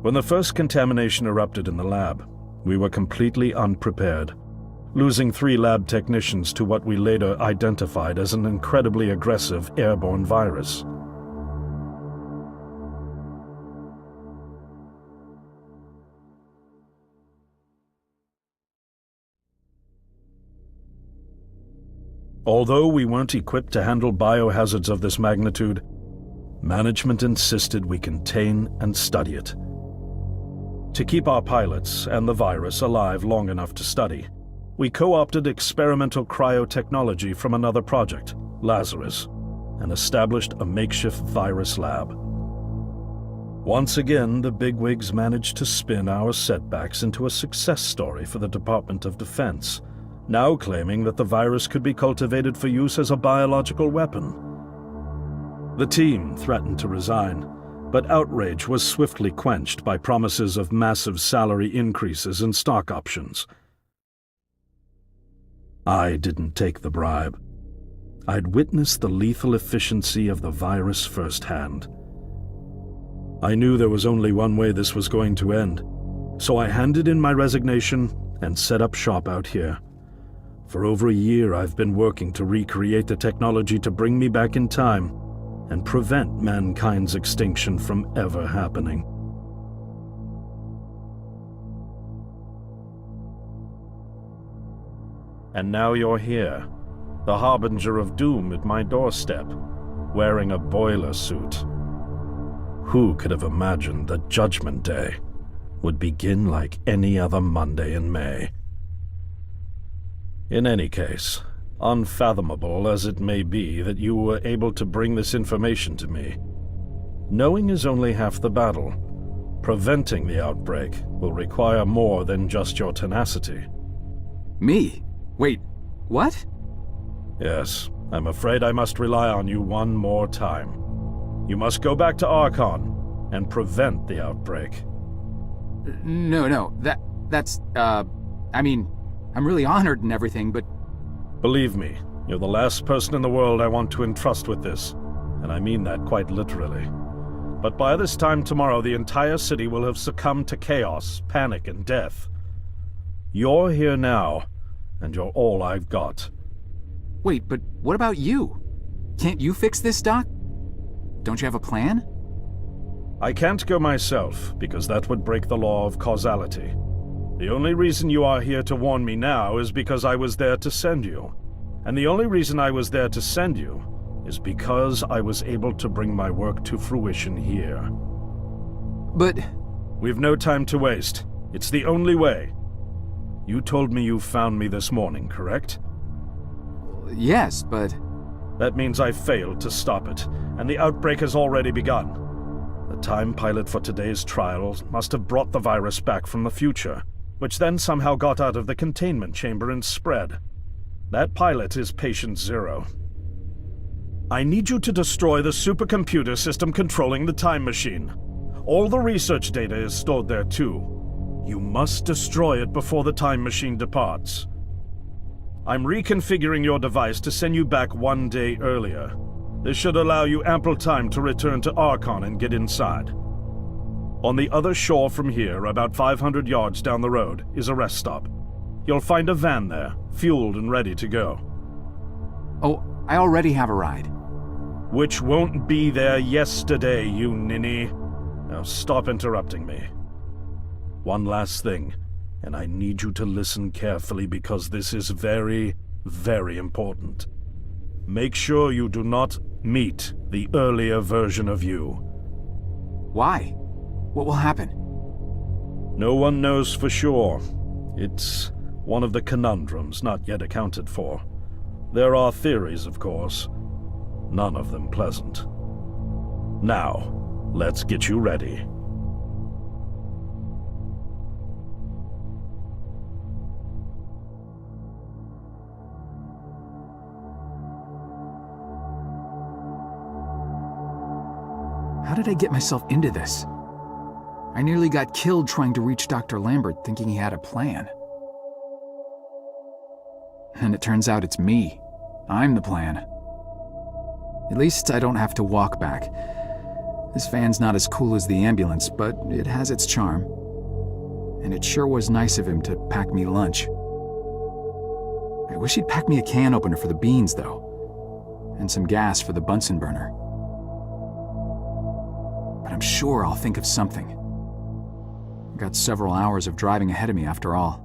When the first contamination erupted in the lab, we were completely unprepared, losing 3 lab technicians to what we later identified as an incredibly aggressive airborne virus. Although we weren't equipped to handle biohazards of this magnitude, management insisted we contain and study it. To keep our pilots and the virus alive long enough to study, we co-opted experimental cryotechnology from another project, Lazarus, and established a makeshift virus lab. Once again, the bigwigs managed to spin our setbacks into a success story for the Department of Defense, now claiming that the virus could be cultivated for use as a biological weapon. The team threatened to resign, but outrage was swiftly quenched by promises of massive salary increases and stock options. I didn't take the bribe. I'd witnessed the lethal efficiency of the virus firsthand. I knew there was only one way this was going to end, so I handed in my resignation and set up shop out here. For over a year, I've been working to recreate the technology to bring me back in time and prevent mankind's extinction from ever happening. And now you're here, the harbinger of doom at my doorstep, wearing a boiler suit. Who could have imagined that Judgment Day would begin like any other Monday in May? In any case, unfathomable as it may be that you were able to bring this information to me, knowing is only half the battle. Preventing the outbreak will require more than just your tenacity. Me? Wait, what? Yes, I'm afraid I must rely on you one more time. You must go back to Archon and prevent the outbreak. No, that's, I mean, I'm really honored and everything, but... Believe me, you're the last person in the world I want to entrust with this, and I mean that quite literally. But by this time tomorrow, the entire city will have succumbed to chaos, panic, and death. You're here now, and you're all I've got. Wait, but what about you? Can't you fix this, Doc? Don't you have a plan? I can't go myself, because that would break the law of causality. The only reason you are here to warn me now is because I was there to send you. And the only reason I was there to send you is because I was able to bring my work to fruition here. But... We've no time to waste. It's the only way. You told me you found me this morning, correct? Yes, but... That means I failed to stop it, and the outbreak has already begun. The time pilot for today's trials must have brought the virus back from the future, which then somehow got out of the containment chamber and spread. That pilot is Patient Zero. I need you to destroy the supercomputer system controlling the time machine. All the research data is stored there too. You must destroy it before the time machine departs. I'm reconfiguring your device to send you back 1 day earlier. This should allow you ample time to return to Archon and get inside. On the other shore from here, about 500 yards down the road, is a rest stop. You'll find a van there, fueled and ready to go. Oh, I already have a ride. Which won't be there yesterday, you ninny. Now stop interrupting me. One last thing, and I need you to listen carefully because this is very, very important. Make sure you do not meet the earlier version of you. Why? What will happen? No one knows for sure. It's one of the conundrums not yet accounted for. There are theories, of course. None of them pleasant. Now, let's get you ready. How did I get myself into this? I nearly got killed trying to reach Dr. Lambert thinking he had a plan. And it turns out it's me. I'm the plan. At least I don't have to walk back. This van's not as cool as the ambulance, but it has its charm. And it sure was nice of him to pack me lunch. I wish he'd pack me a can opener for the beans, though. And some gas for the Bunsen burner. But I'm sure I'll think of something. I've got several hours of driving ahead of me after all.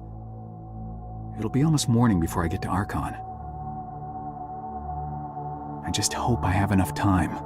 It'll be almost morning before I get to Archon. I just hope I have enough time.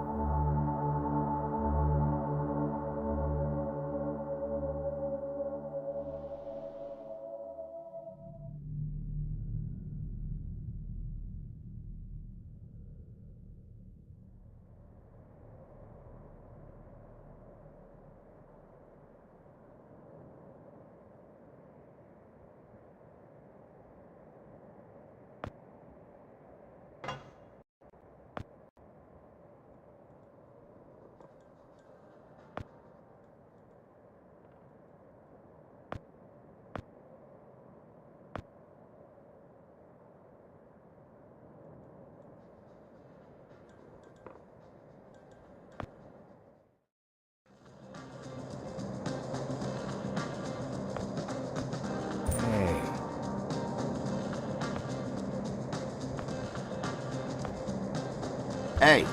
Hey,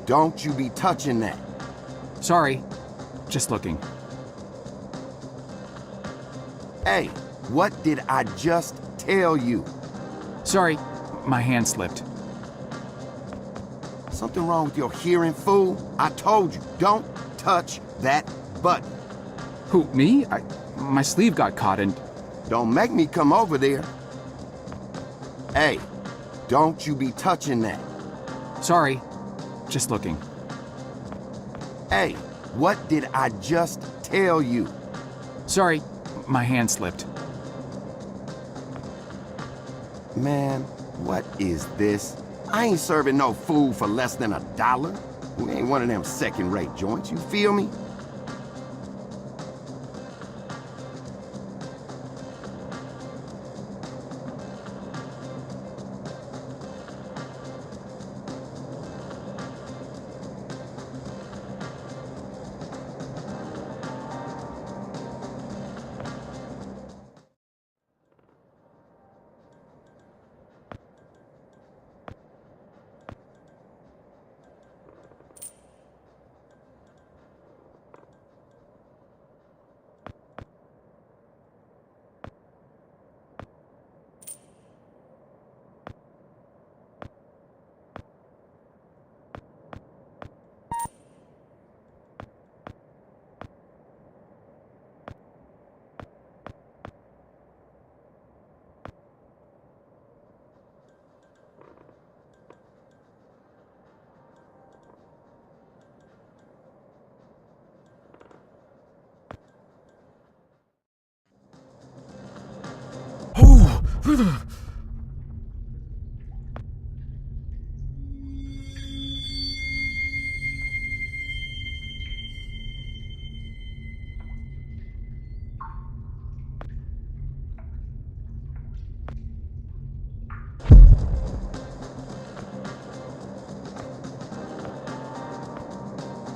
don't you be touching that. Sorry, just looking. Hey, what did I just tell you? Sorry, my hand slipped. Something wrong with your hearing, fool? I told you, don't touch that button. Who, me? My sleeve got caught and... Don't make me come over there. Hey, don't you be touching that. Sorry, just looking. Hey, what did I just tell you? Sorry, my hand slipped. Man, what is this? I ain't serving no food for less than $1. We ain't one of them second-rate joints, you feel me?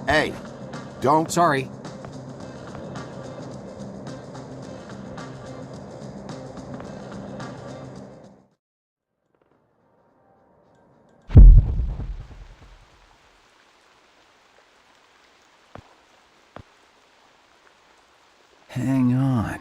Hey, don't... Sorry. Hang on.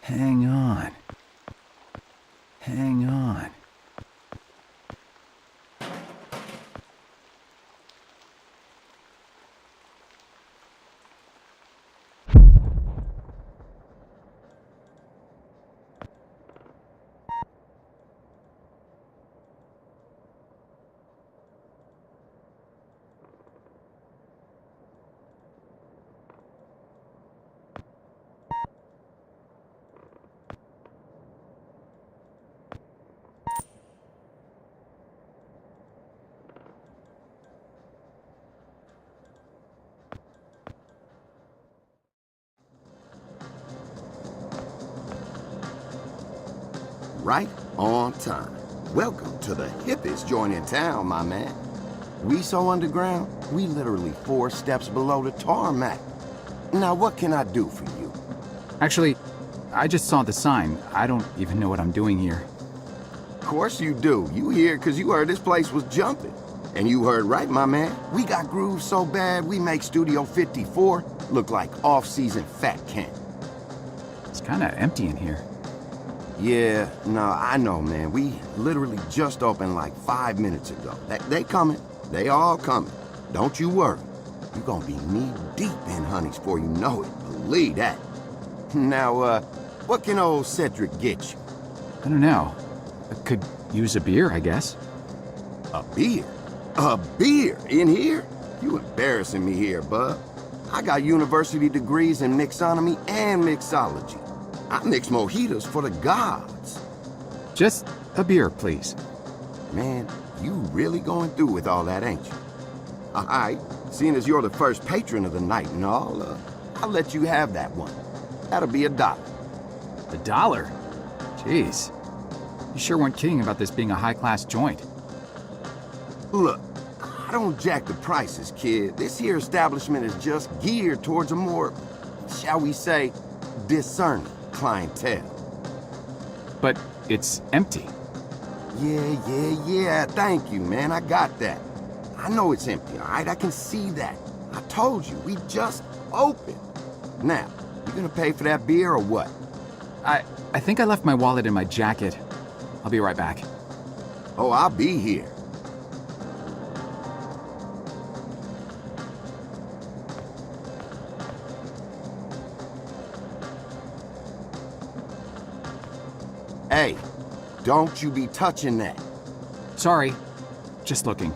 Hang on. Hang on. Right on time. Welcome to the hippest joint in town, my man. We so underground, we literally 4 steps below the tarmac. Now what can I do for you? Actually, I just saw the sign. I don't even know what I'm doing here. Of course you do. You here because you heard this place was jumping. And you heard right, my man. We got grooves so bad, we make Studio 54 look like off-season fat camp. It's kinda empty in here. Yeah, no, I know, man. We literally just opened like 5 minutes ago. They coming. They all coming. Don't you worry. You're gonna be knee-deep in honeys before you know it. Believe that. Now, what can old Cedric get you? I don't know. I could use a beer, I guess. A beer? A beer in here? You embarrassing me here, bub. I got university degrees in mixonomy and mixology. I mix mojitos for the gods. Just a beer, please. Man, you really going through with all that, ain't you? All right, seeing as you're the first patron of the night and all, I'll let you have that one. That'll be $1. $1? Jeez. You sure weren't kidding about this being a high-class joint. Look, I don't jack the prices, kid. This here establishment is just geared towards a more, shall we say, discerning clientele. But it's empty. Yeah. Thank you, man. I got that. I know it's empty, all right? I can see that. I told you, we just opened. Now, you gonna pay for that beer or what? I think I left my wallet in my jacket. I'll be right back. Oh, I'll be here. Hey, don't you be touching that. Sorry. Just looking.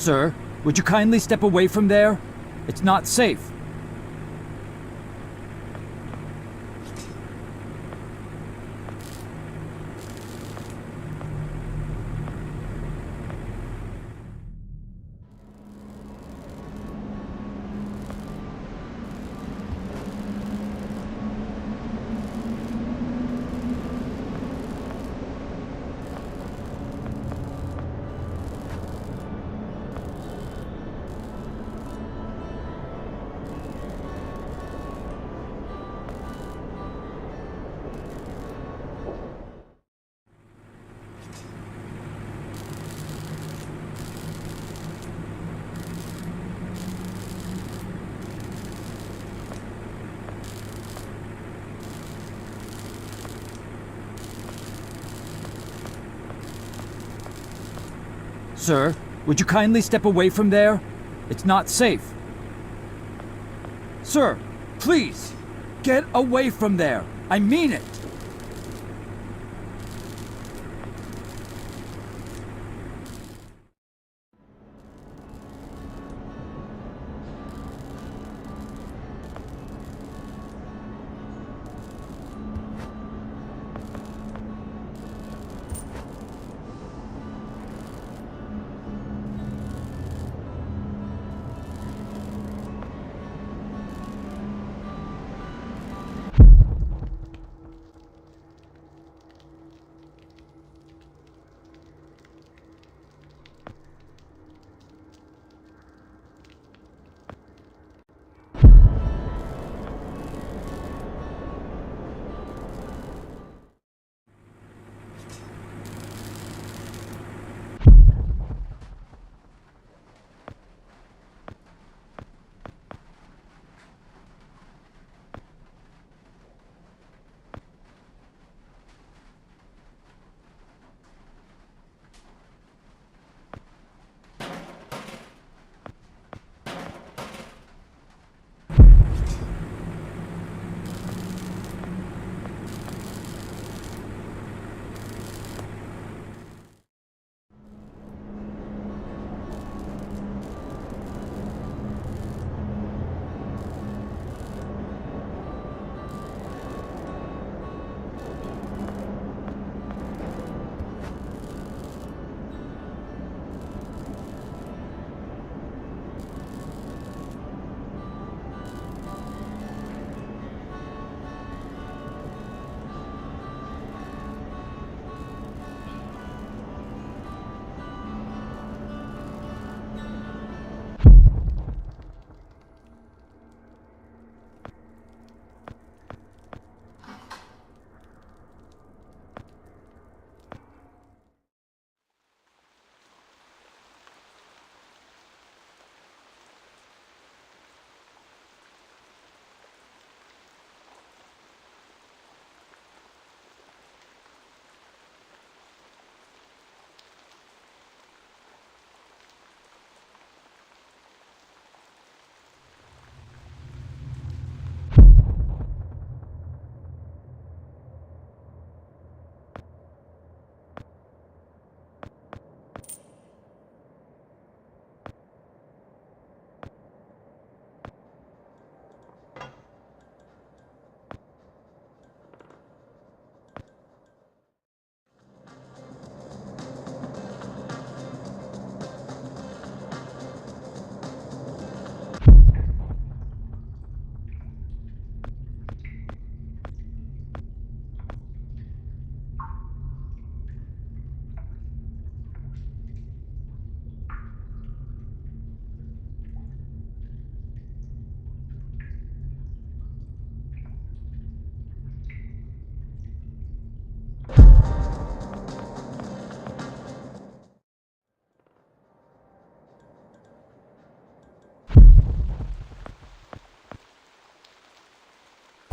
Sir, would you kindly step away from there? It's not safe. Sir, would you kindly step away from there? It's not safe. Sir, please, get away from there. I mean it.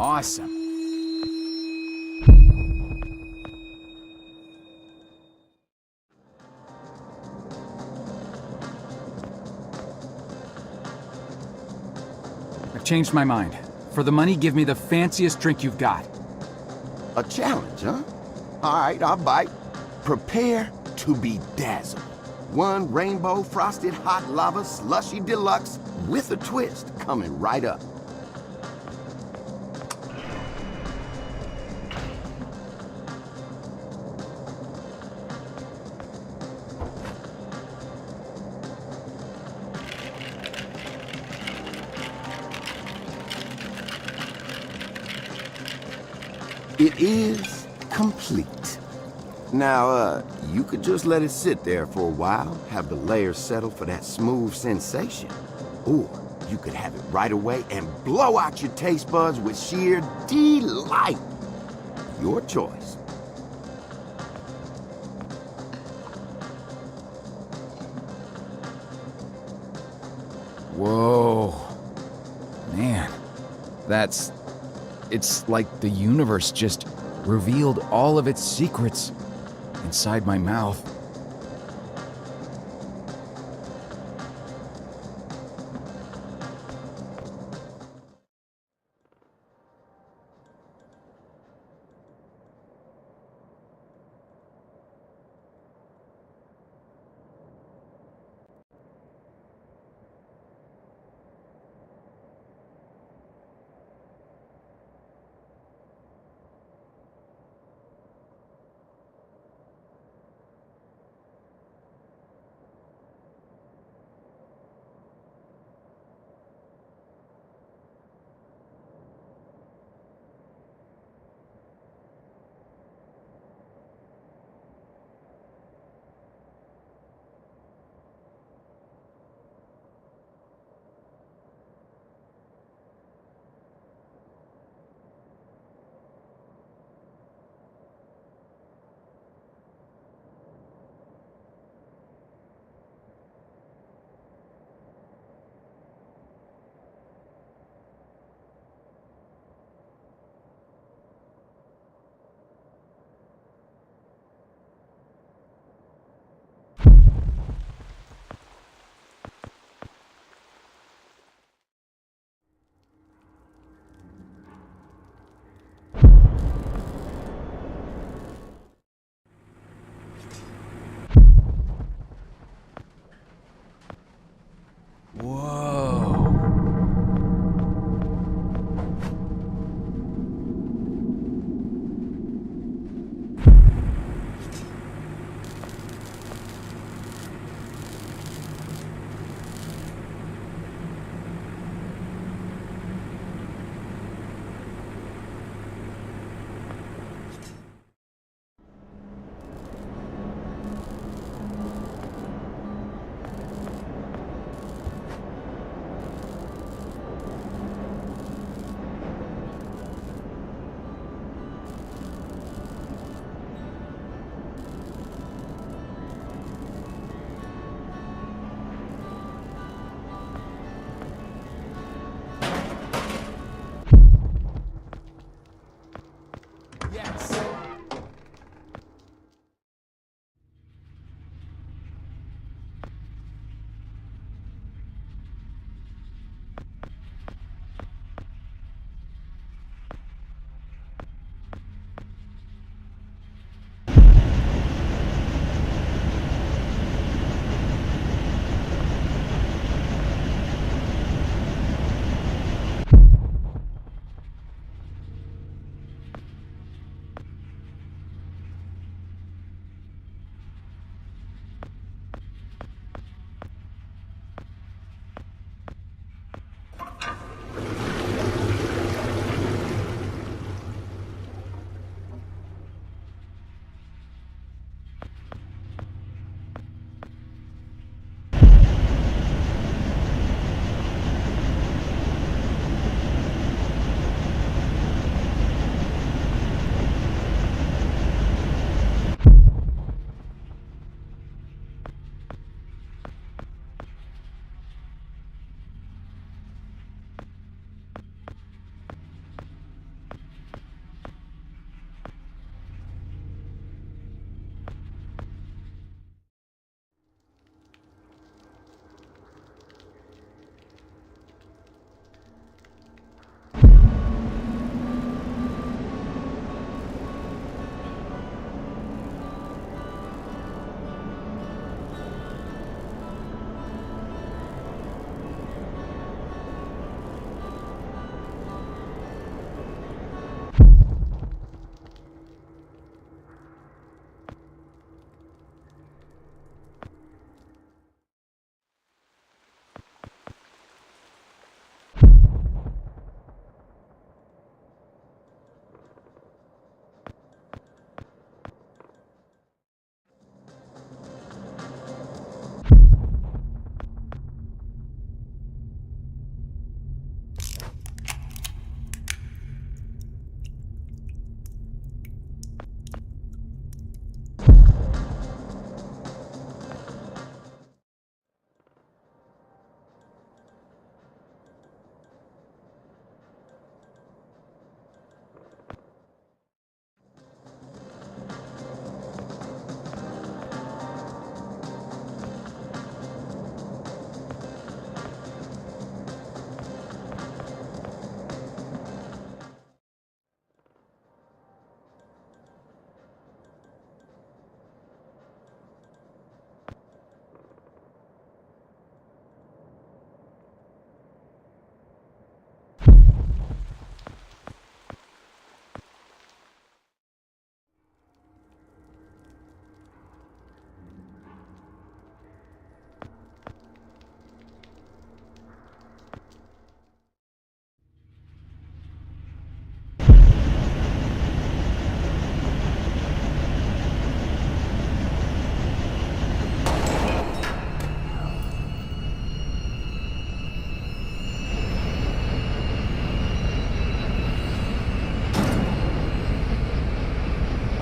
Awesome. I've changed my mind. For the money, give me the fanciest drink you've got. A challenge, huh? All right, I'll bite. Prepare to be dazzled. One rainbow frosted hot lava slushy deluxe with a twist coming right up. It is complete. Now, you could just let it sit there for a while, have the layers settle for that smooth sensation. Or you could have it right away and blow out your taste buds with sheer delight. Your choice. Whoa. Man, it's like the universe just revealed all of its secrets inside my mouth.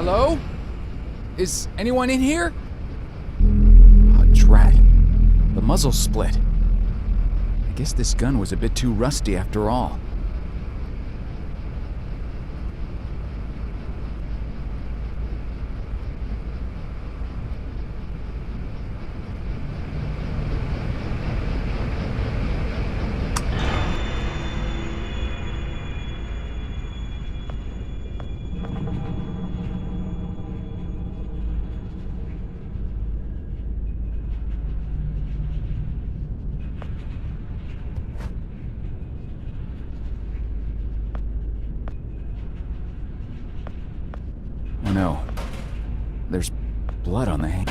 Hello? Is anyone in here? Oh, drat. The muzzle's split. I guess this gun was a bit too rusty after all. Oh no. There's blood on the hand.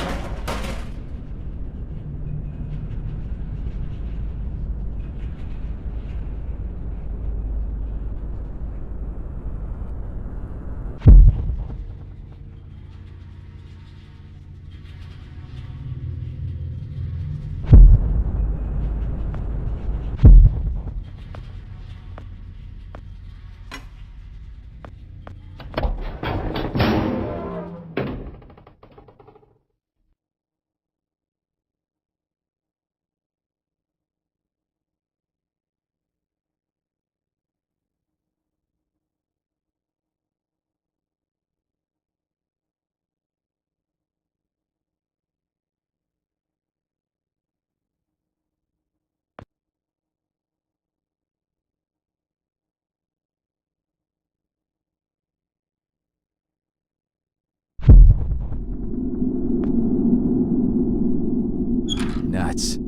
Nuts.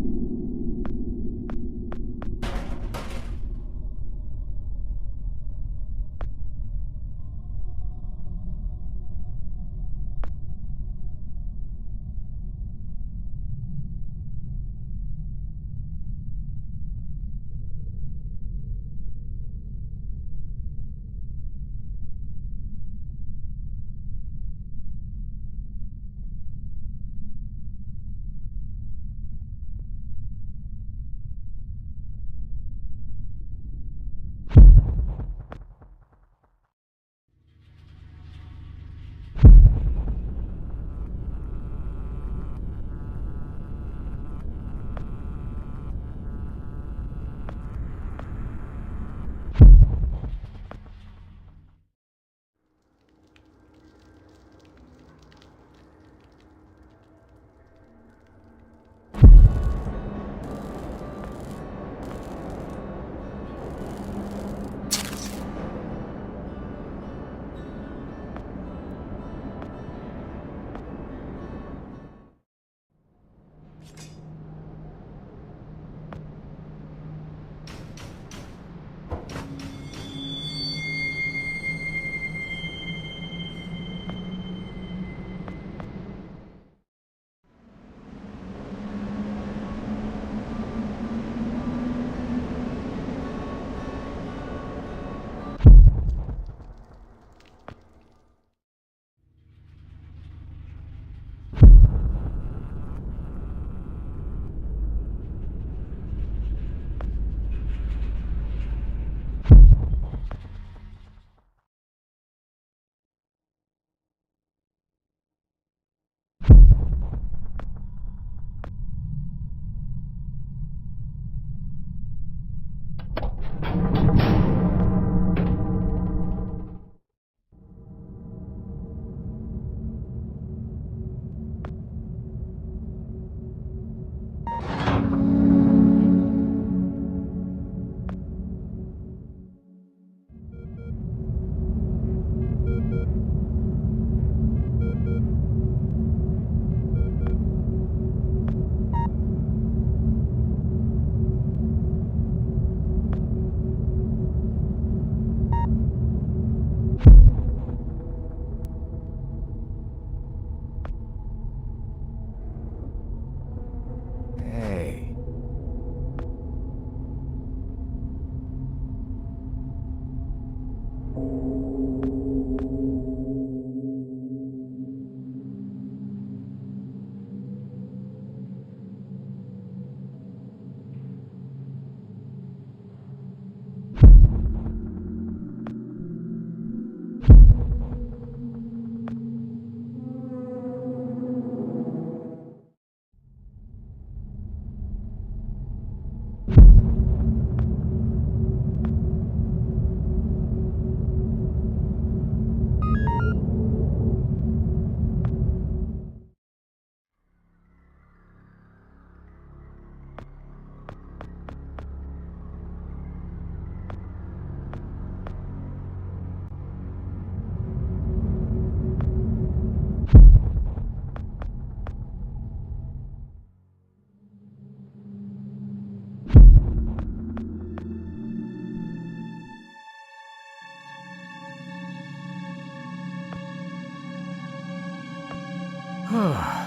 Ugh.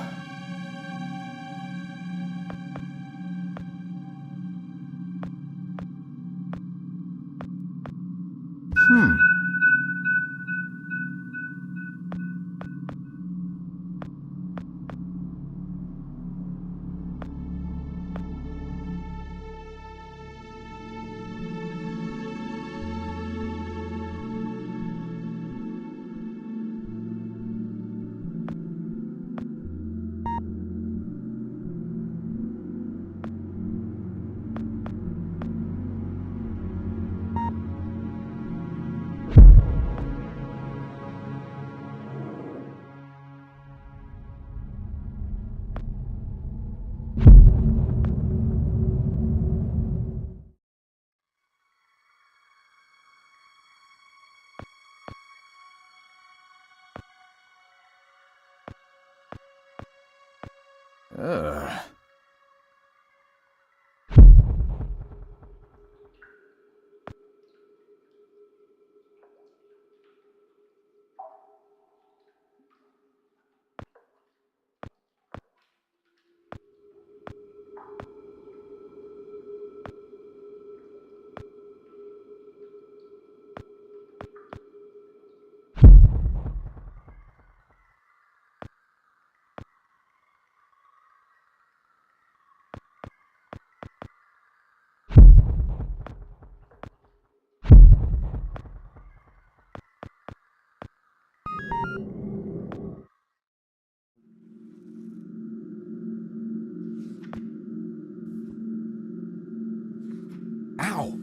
Ow!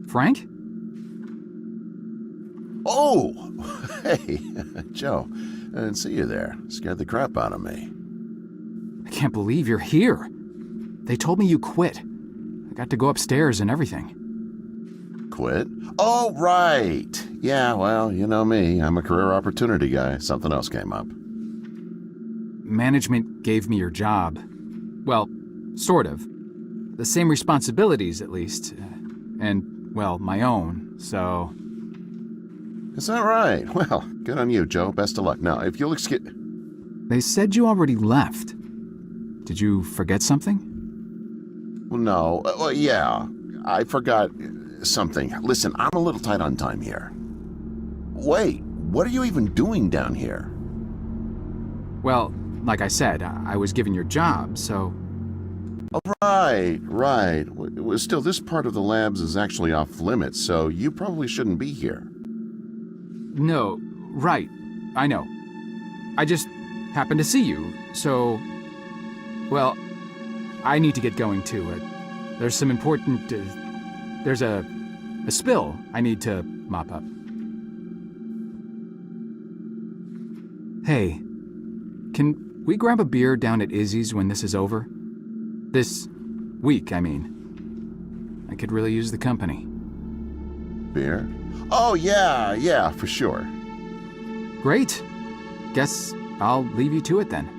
Frank? Oh! Hey, Joe. I didn't see you there. Scared the crap out of me. I can't believe you're here. They told me you quit. I got to go upstairs and everything. Quit? Oh, right. Yeah, well, you know me. I'm a career opportunity guy. Something else came up. Management gave me your job. Well, sort of. The same responsibilities, at least. And, well, my own, so... Is that right? Well, good on you, Joe. Best of luck. Now, if you'll excuse... They said you already left. Did you forget something? Well, no. Well, yeah. I forgot something. Listen, I'm a little tight on time here. Wait, what are you even doing down here? Well, like I said, I was given your job, so... Oh, right. Well, still, this part of the labs is actually off limits, so you probably shouldn't be here. No, right. I know. I just happened to see you, so... Well, I need to get going too. There's some important... there's a spill I need to mop up. Hey, can we grab a beer down at Izzy's when this is over? This week, I mean. I could really use the company. Beer? Oh, yeah, for sure. Great. Guess I'll leave you to it then.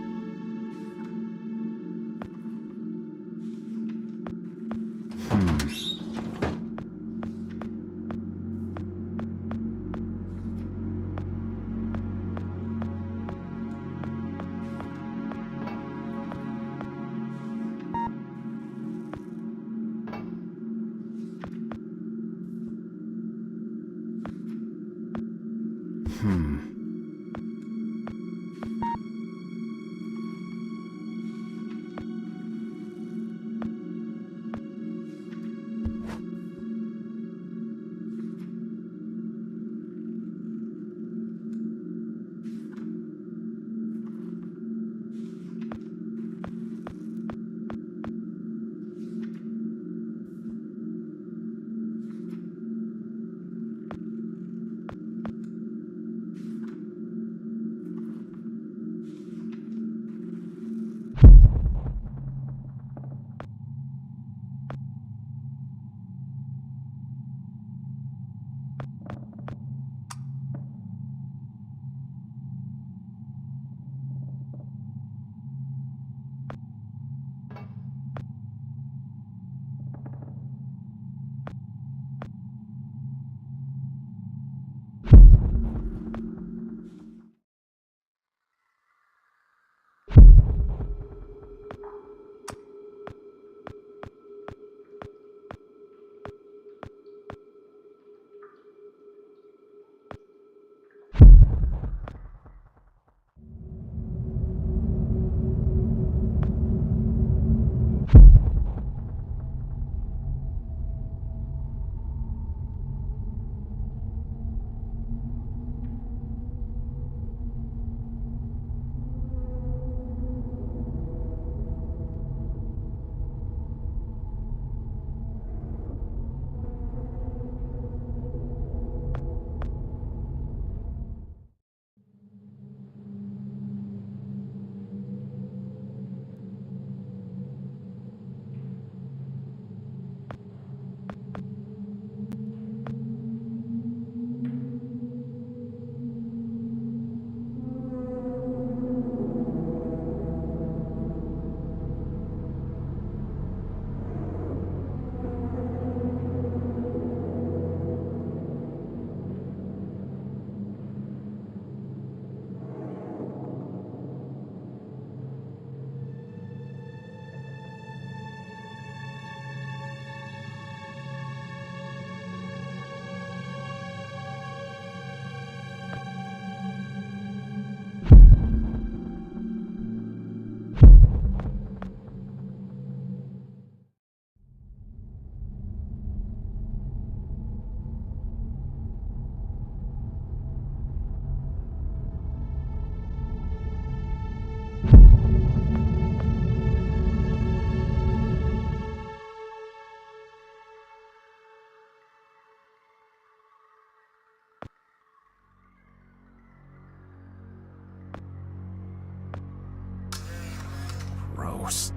gross.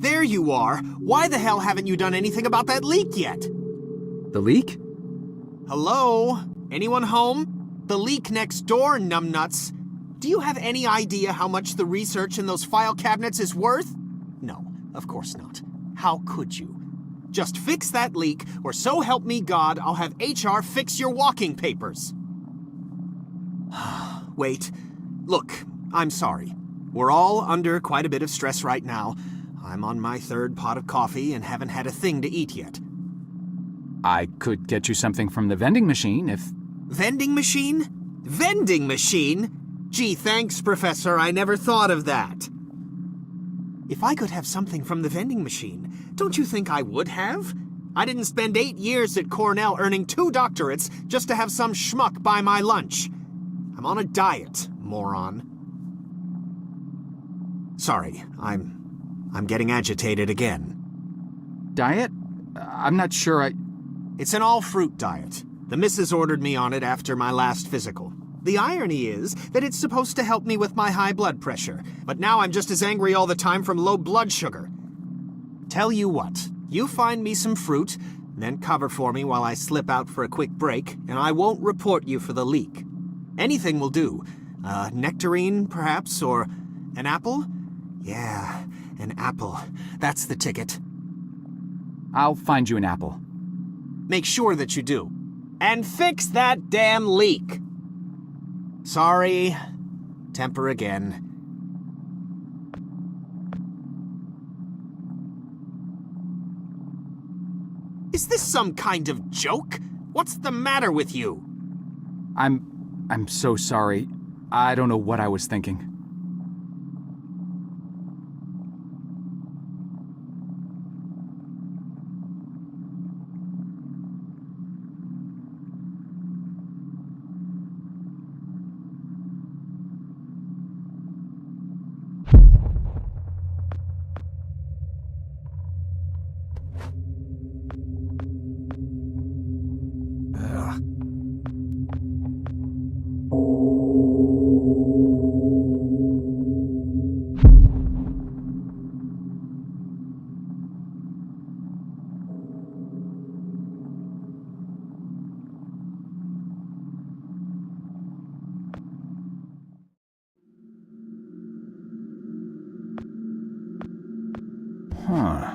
There you are! Why the hell haven't you done anything about that leak yet? The leak? Hello? Anyone home? The leak next door, numbnuts. Do you have any idea how much the research in those file cabinets is worth? No, of course not. How could you? Just fix that leak, or so help me God, I'll have HR fix your walking papers. Wait. Look, I'm sorry. We're all under quite a bit of stress right now. I'm on my third pot of coffee and haven't had a thing to eat yet. I could get you something from the vending machine if... Vending machine? Vending machine? Gee, thanks, Professor. I never thought of that. If I could have something from the vending machine, don't you think I would have? I didn't spend 8 years at Cornell earning 2 doctorates just to have some schmuck buy my lunch. I'm on a diet, moron. Sorry, I'm getting agitated again. Diet? I'm not sure It's an all-fruit diet. The missus ordered me on it after my last physical. The irony is that it's supposed to help me with my high blood pressure, but now I'm just as angry all the time from low blood sugar. Tell you what, you find me some fruit, then cover for me while I slip out for a quick break, and I won't report you for the leak. Anything will do. Nectarine, perhaps, or an apple? Yeah, an apple. That's the ticket. I'll find you an apple. Make sure that you do. And fix that damn leak! Sorry. Temper again. Is this some kind of joke? What's the matter with you? I'm so sorry. I don't know what I was thinking. Huh.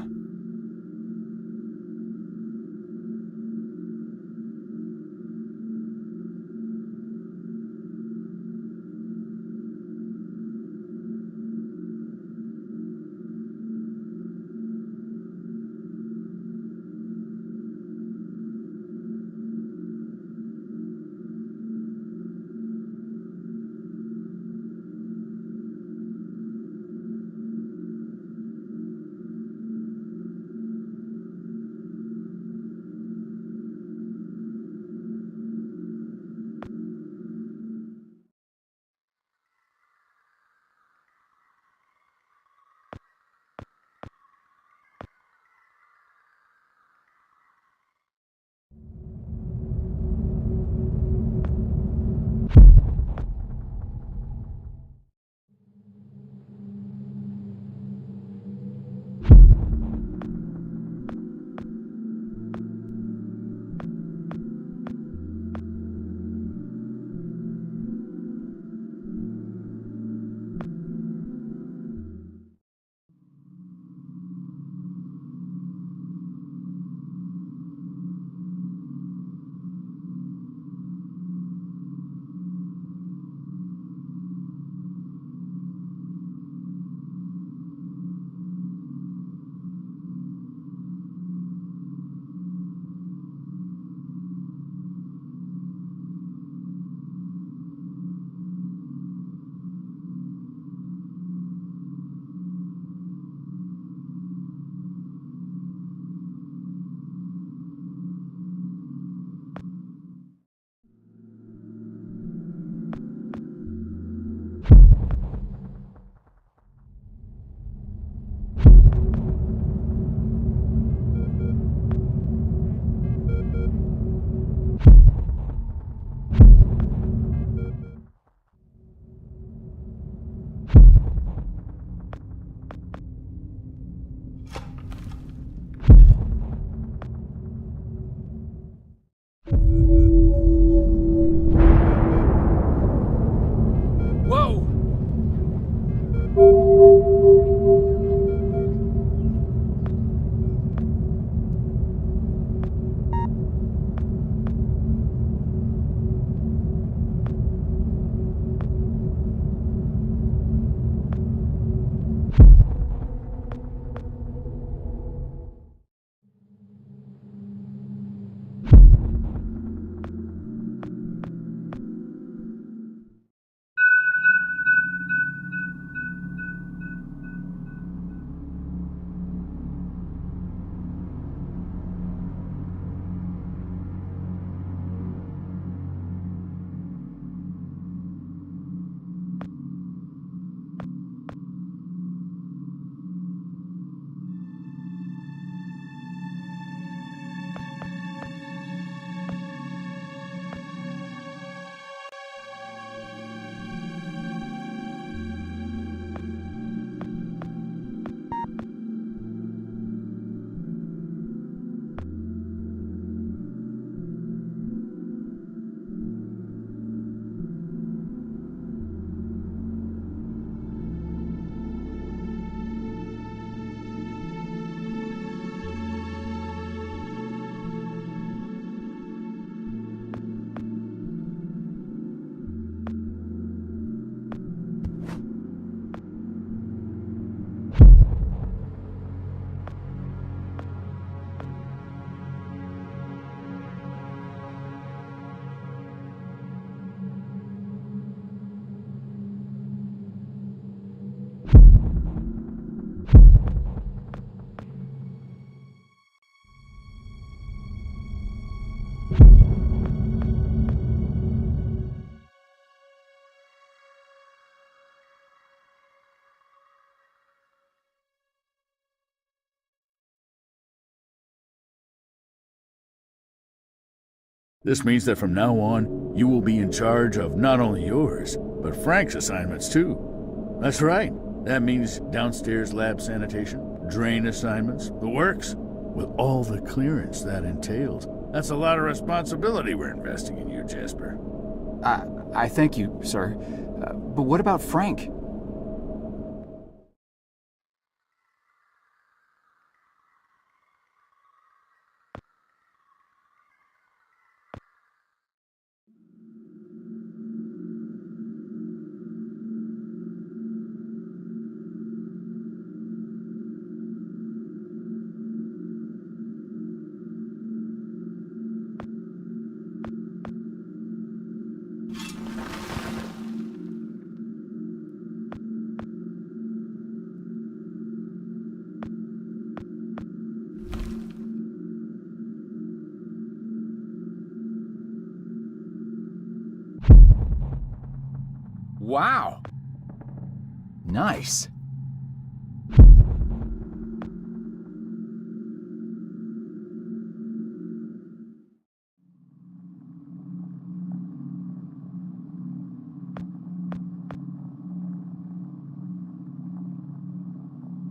This means that from now on, you will be in charge of not only yours, but Frank's assignments too. That's right. That means downstairs lab sanitation, drain assignments, the works, with all the clearance that entails. That's a lot of responsibility we're investing in you, Jasper. I thank you, sir. But what about Frank? Wow. Nice.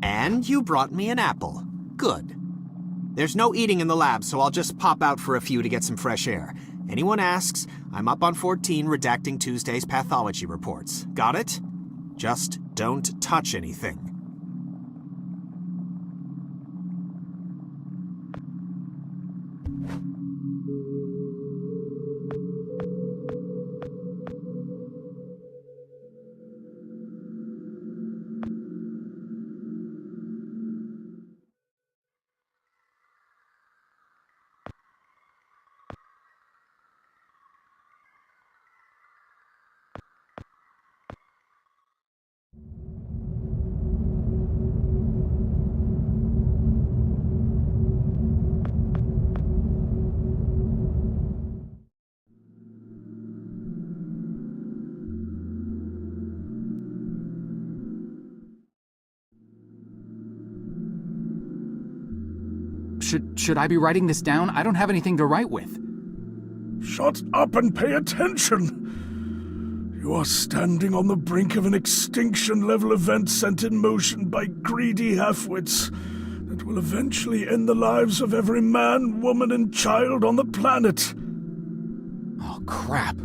And you brought me an apple. Good. There's no eating in the lab, so I'll just pop out for a few to get some fresh air. Anyone asks, I'm up on 14 redacting Tuesday's pathology reports. Got it? Just don't touch anything. Should I be writing this down? I don't have anything to write with. Shut up and pay attention! You are standing on the brink of an extinction-level event sent in motion by greedy halfwits that will eventually end the lives of every man, woman, and child on the planet. Oh, crap.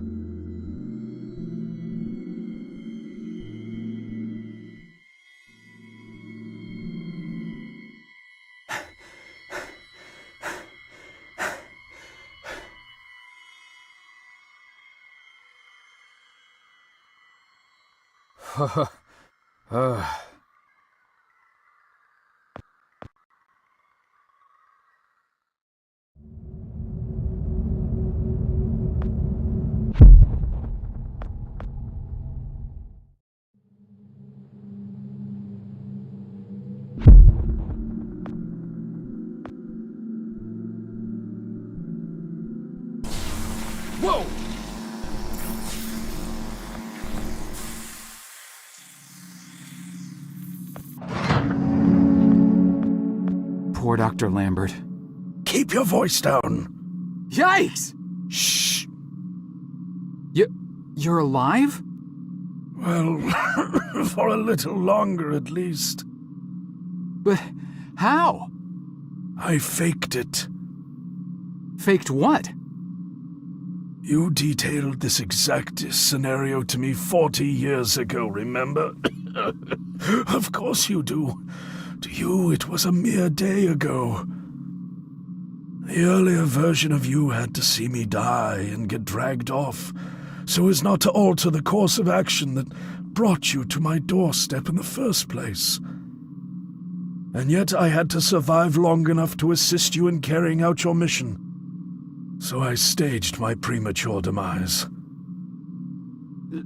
Whoa! Poor Dr. Lambert. Keep your voice down. Yikes! Shh. You're alive? Well, for a little longer at least. But how? I faked it. Faked what? You detailed this exact scenario to me 40 years ago, remember? Of course you do. To you, it was a mere day ago. The earlier version of you had to see me die and get dragged off, so as not to alter the course of action that brought you to my doorstep in the first place. And yet I had to survive long enough to assist you in carrying out your mission. So I staged my premature demise.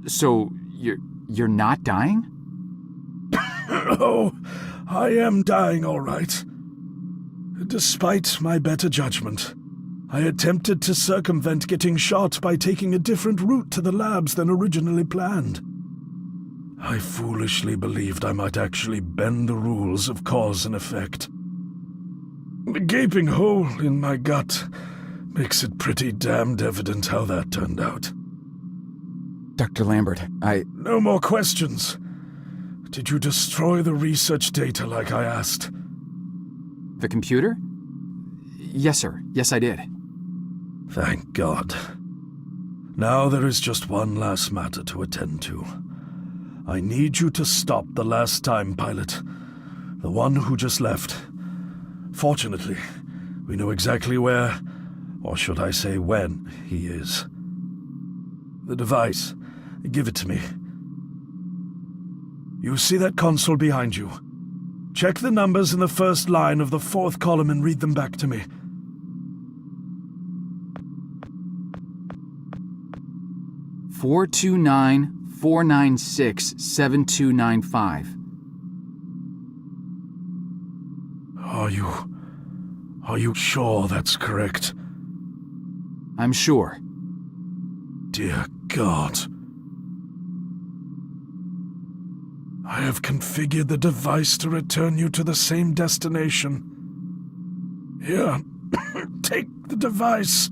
So, you're not dying? Oh, I am dying all right. Despite my better judgment, I attempted to circumvent getting shot by taking a different route to the labs than originally planned. I foolishly believed I might actually bend the rules of cause and effect. The gaping hole in my gut Makes it pretty damned evident how that turned out. Dr. Lambert, No more questions. Did you destroy the research data like I asked? The computer? Yes, sir. Yes, I did. Thank God. Now there is just one last matter to attend to. I need you to stop the last time pilot. The one who just left. Fortunately, we know exactly where, or should I say when, he is. The device. Give it to me. You see that console behind you? Check the numbers in the first line of the fourth column and read them back to me. $429-496-7295. Are you sure that's correct? I'm sure. Dear God. I have configured the device to return you to the same destination. Here, take the device.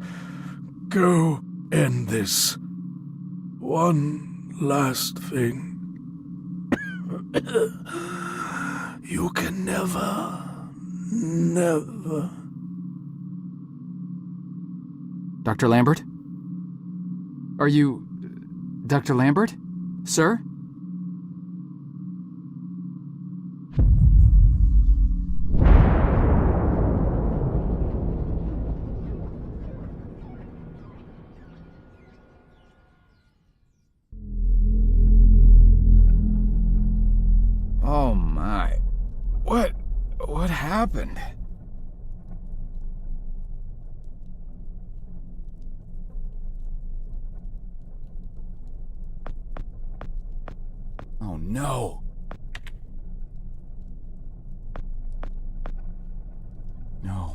Go end this. One last thing. You can never... Dr. Lambert? Are you... Dr. Lambert? Sir? Oh my. What happened? Oh no. No.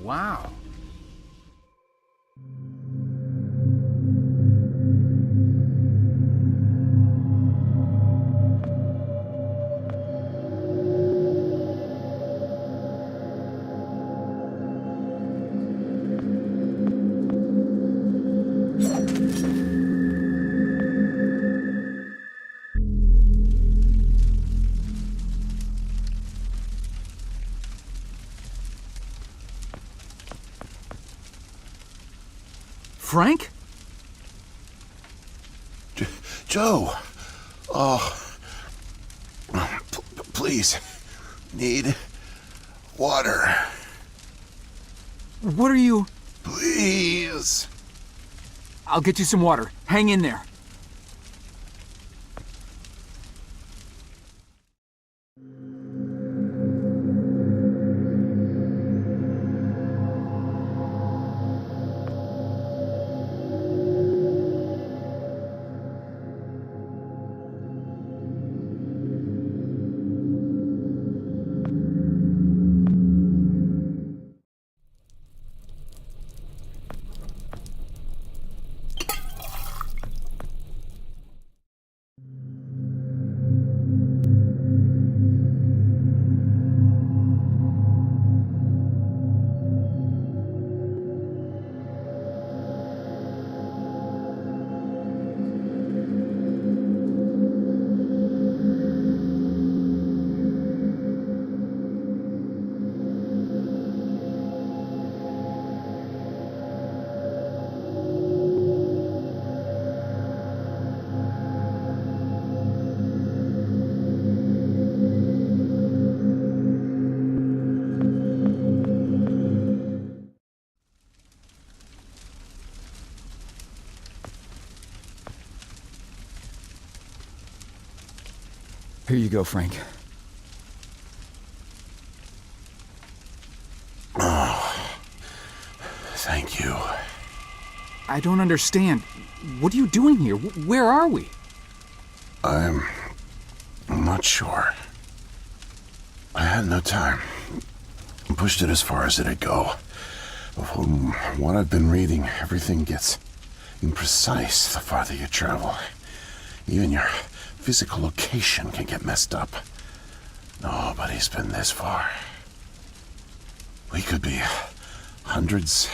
wow. Frank? Joe! Oh. Please. Need water. What are you... Please. I'll get you some water. Hang in there. Here you go, Frank. Oh, thank you. I don't understand. What are you doing here? Where are we? I'm not sure. I had no time. Pushed it as far as it'd go. From what I've been reading, everything gets imprecise the farther you travel. Even your physical location can get messed up. Nobody's been this far. We could be hundreds,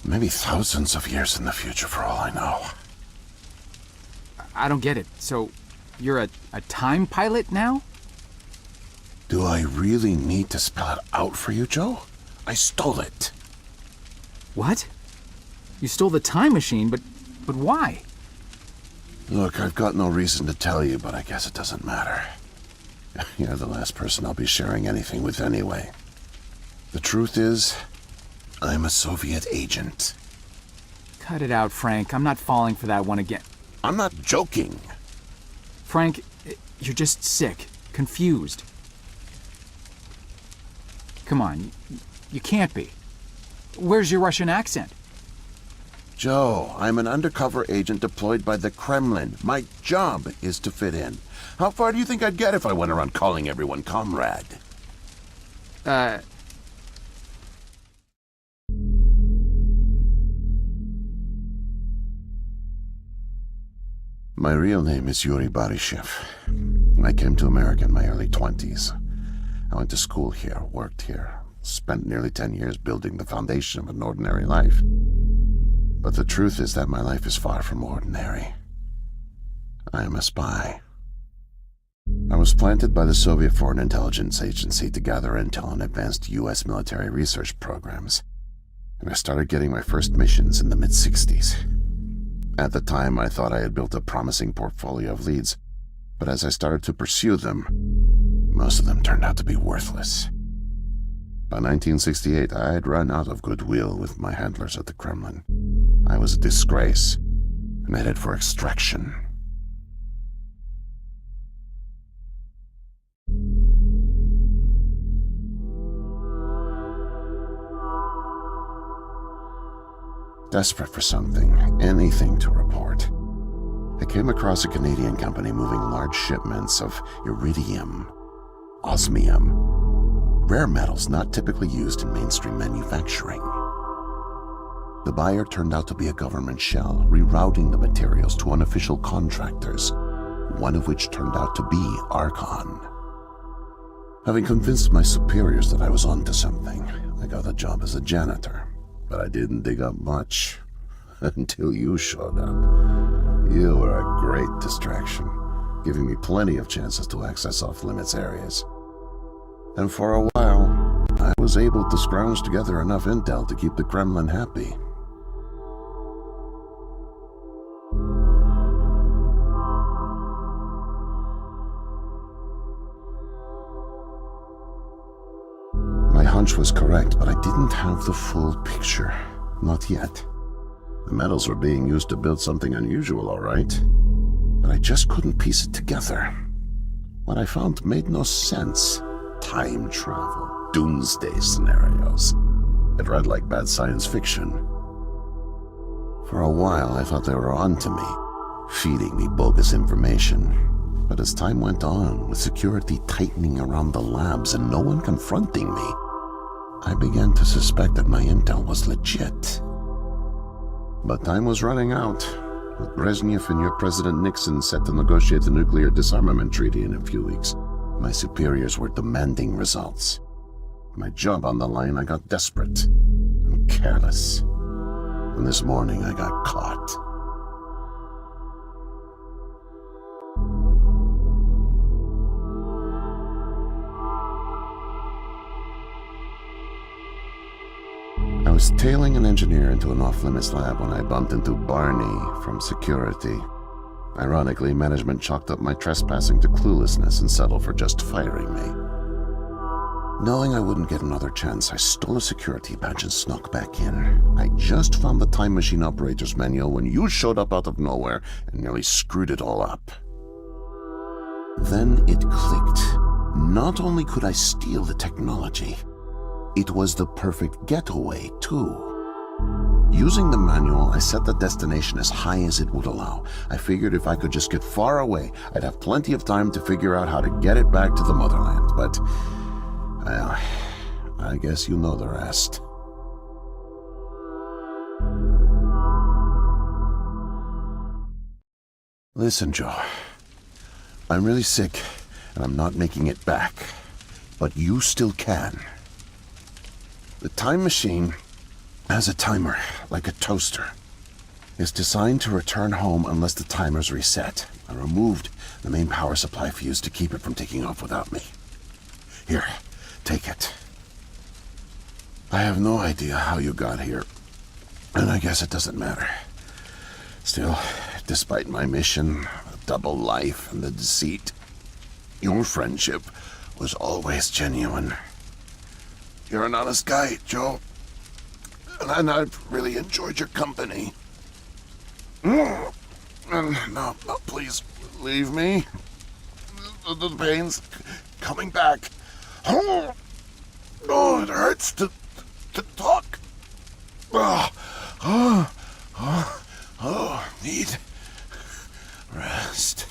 maybe thousands of years in the future for all I know. I don't get it. So, you're a time pilot now? Do I really need to spell it out for you, Joe? I stole it. What? You stole the time machine, but why? Look, I've got no reason to tell you, but I guess it doesn't matter. You're the last person I'll be sharing anything with anyway. The truth is, I'm a Soviet agent. Cut it out, Frank. I'm not falling for that one again. I'm not joking. Frank, you're just sick, confused. Come on, you can't be. Where's your Russian accent? Joe, I'm an undercover agent deployed by the Kremlin. My job is to fit in. How far do you think I'd get if I went around calling everyone comrade? My real name is Yuri Barishev. I came to America in my early 20s. I went to school here, worked here, spent nearly 10 years building the foundation of an ordinary life. But the truth is that my life is far from ordinary. I am a spy. I was planted by the Soviet Foreign Intelligence Agency to gather intel on advanced U.S. military research programs, and I started getting my first missions in the mid-60s. At the time, I thought I had built a promising portfolio of leads, but as I started to pursue them, most of them turned out to be worthless. By 1968, I had run out of goodwill with my handlers at the Kremlin. I was a disgrace, and headed for extraction. Desperate for something, anything to report, I came across a Canadian company moving large shipments of iridium, osmium, rare metals not typically used in mainstream manufacturing. The buyer turned out to be a government shell, rerouting the materials to unofficial contractors, one of which turned out to be Archon. Having convinced my superiors that I was onto something, I got a job as a janitor, but I didn't dig up much until you showed up. You were a great distraction, giving me plenty of chances to access off-limits areas. And for a while, I was able to scrounge together enough intel to keep the Kremlin happy. My hunch was correct, but I didn't have the full picture. Not yet. The metals were being used to build something unusual, all right. But I just couldn't piece it together. What I found made no sense. Time travel, doomsday scenarios. It read like bad science fiction. For a while, I thought they were onto me, feeding me bogus information. But as time went on, with security tightening around the labs and no one confronting me, I began to suspect that my intel was legit. But time was running out, with Brezhnev and your President Nixon set to negotiate the nuclear disarmament treaty in a few weeks. My superiors were demanding results. My job on the line, I got desperate and careless. And this morning I got caught. I was tailing an engineer into an off-limits lab when I bumped into Barney from security. Ironically, management chalked up my trespassing to cluelessness and settled for just firing me. Knowing I wouldn't get another chance, I stole a security badge and snuck back in. I just found the time machine operator's manual when you showed up out of nowhere and nearly screwed it all up. Then it clicked. Not only could I steal the technology, it was the perfect getaway, too. Using the manual, I set the destination as high as it would allow. I figured if I could just get far away, I'd have plenty of time to figure out how to get it back to the motherland. But, well, I guess you know the rest. Listen, Joe. I'm really sick, and I'm not making it back. But you still can. The time machine has a timer, like a toaster. It's designed to return home unless the timer's reset. I removed the main power supply fuse to keep it from taking off without me. Here, take it. I have no idea how you got here, and I guess it doesn't matter. Still, despite my mission, the double life, and the deceit, your friendship was always genuine. You're an honest guy, Joe. And I've really enjoyed your company. And no, please, leave me. The pain's coming back. Oh, it hurts to talk. Need rest.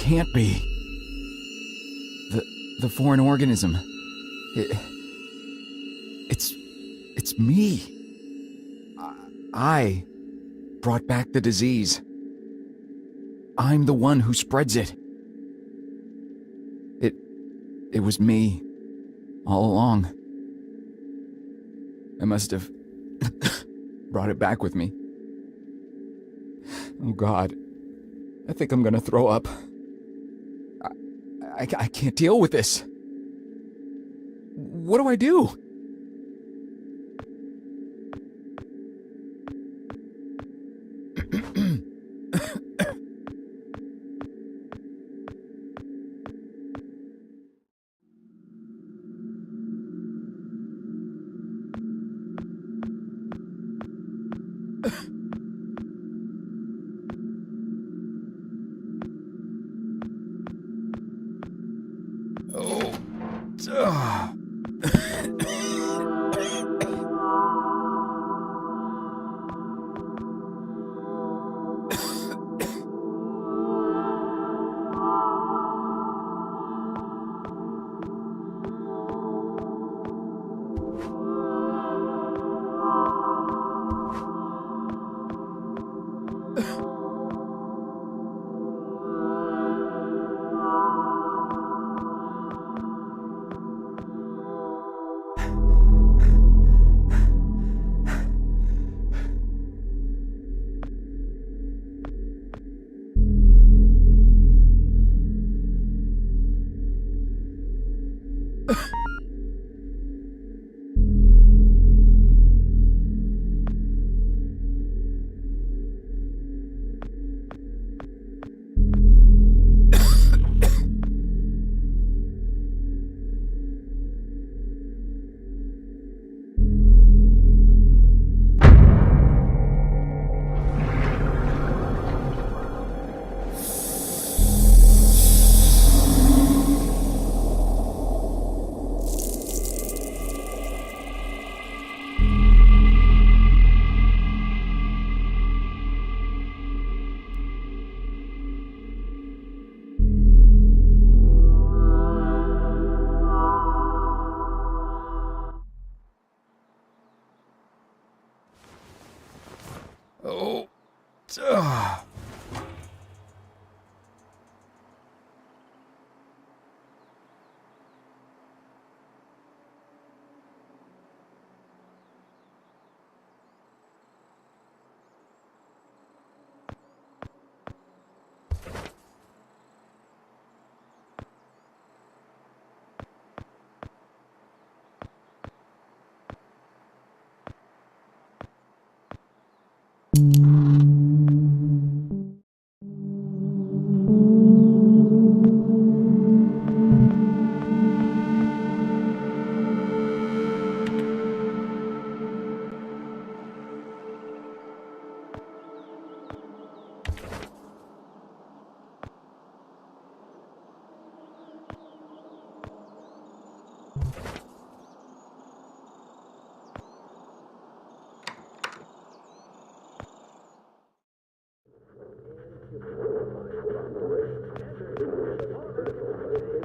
can't be. The foreign organism. It's me. I brought back the disease. I'm the one who spreads it. It was me all along. I must have brought it back with me. Oh God, I think I'm gonna throw up. I can't deal with this. What do I do?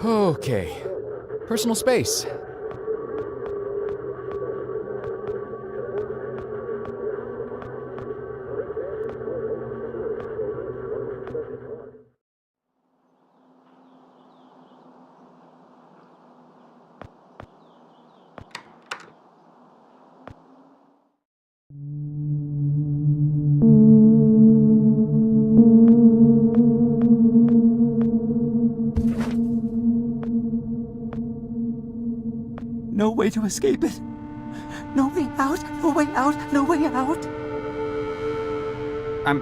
Okay. Personal space. No way to escape it. No way out, no way out, no way out. I'm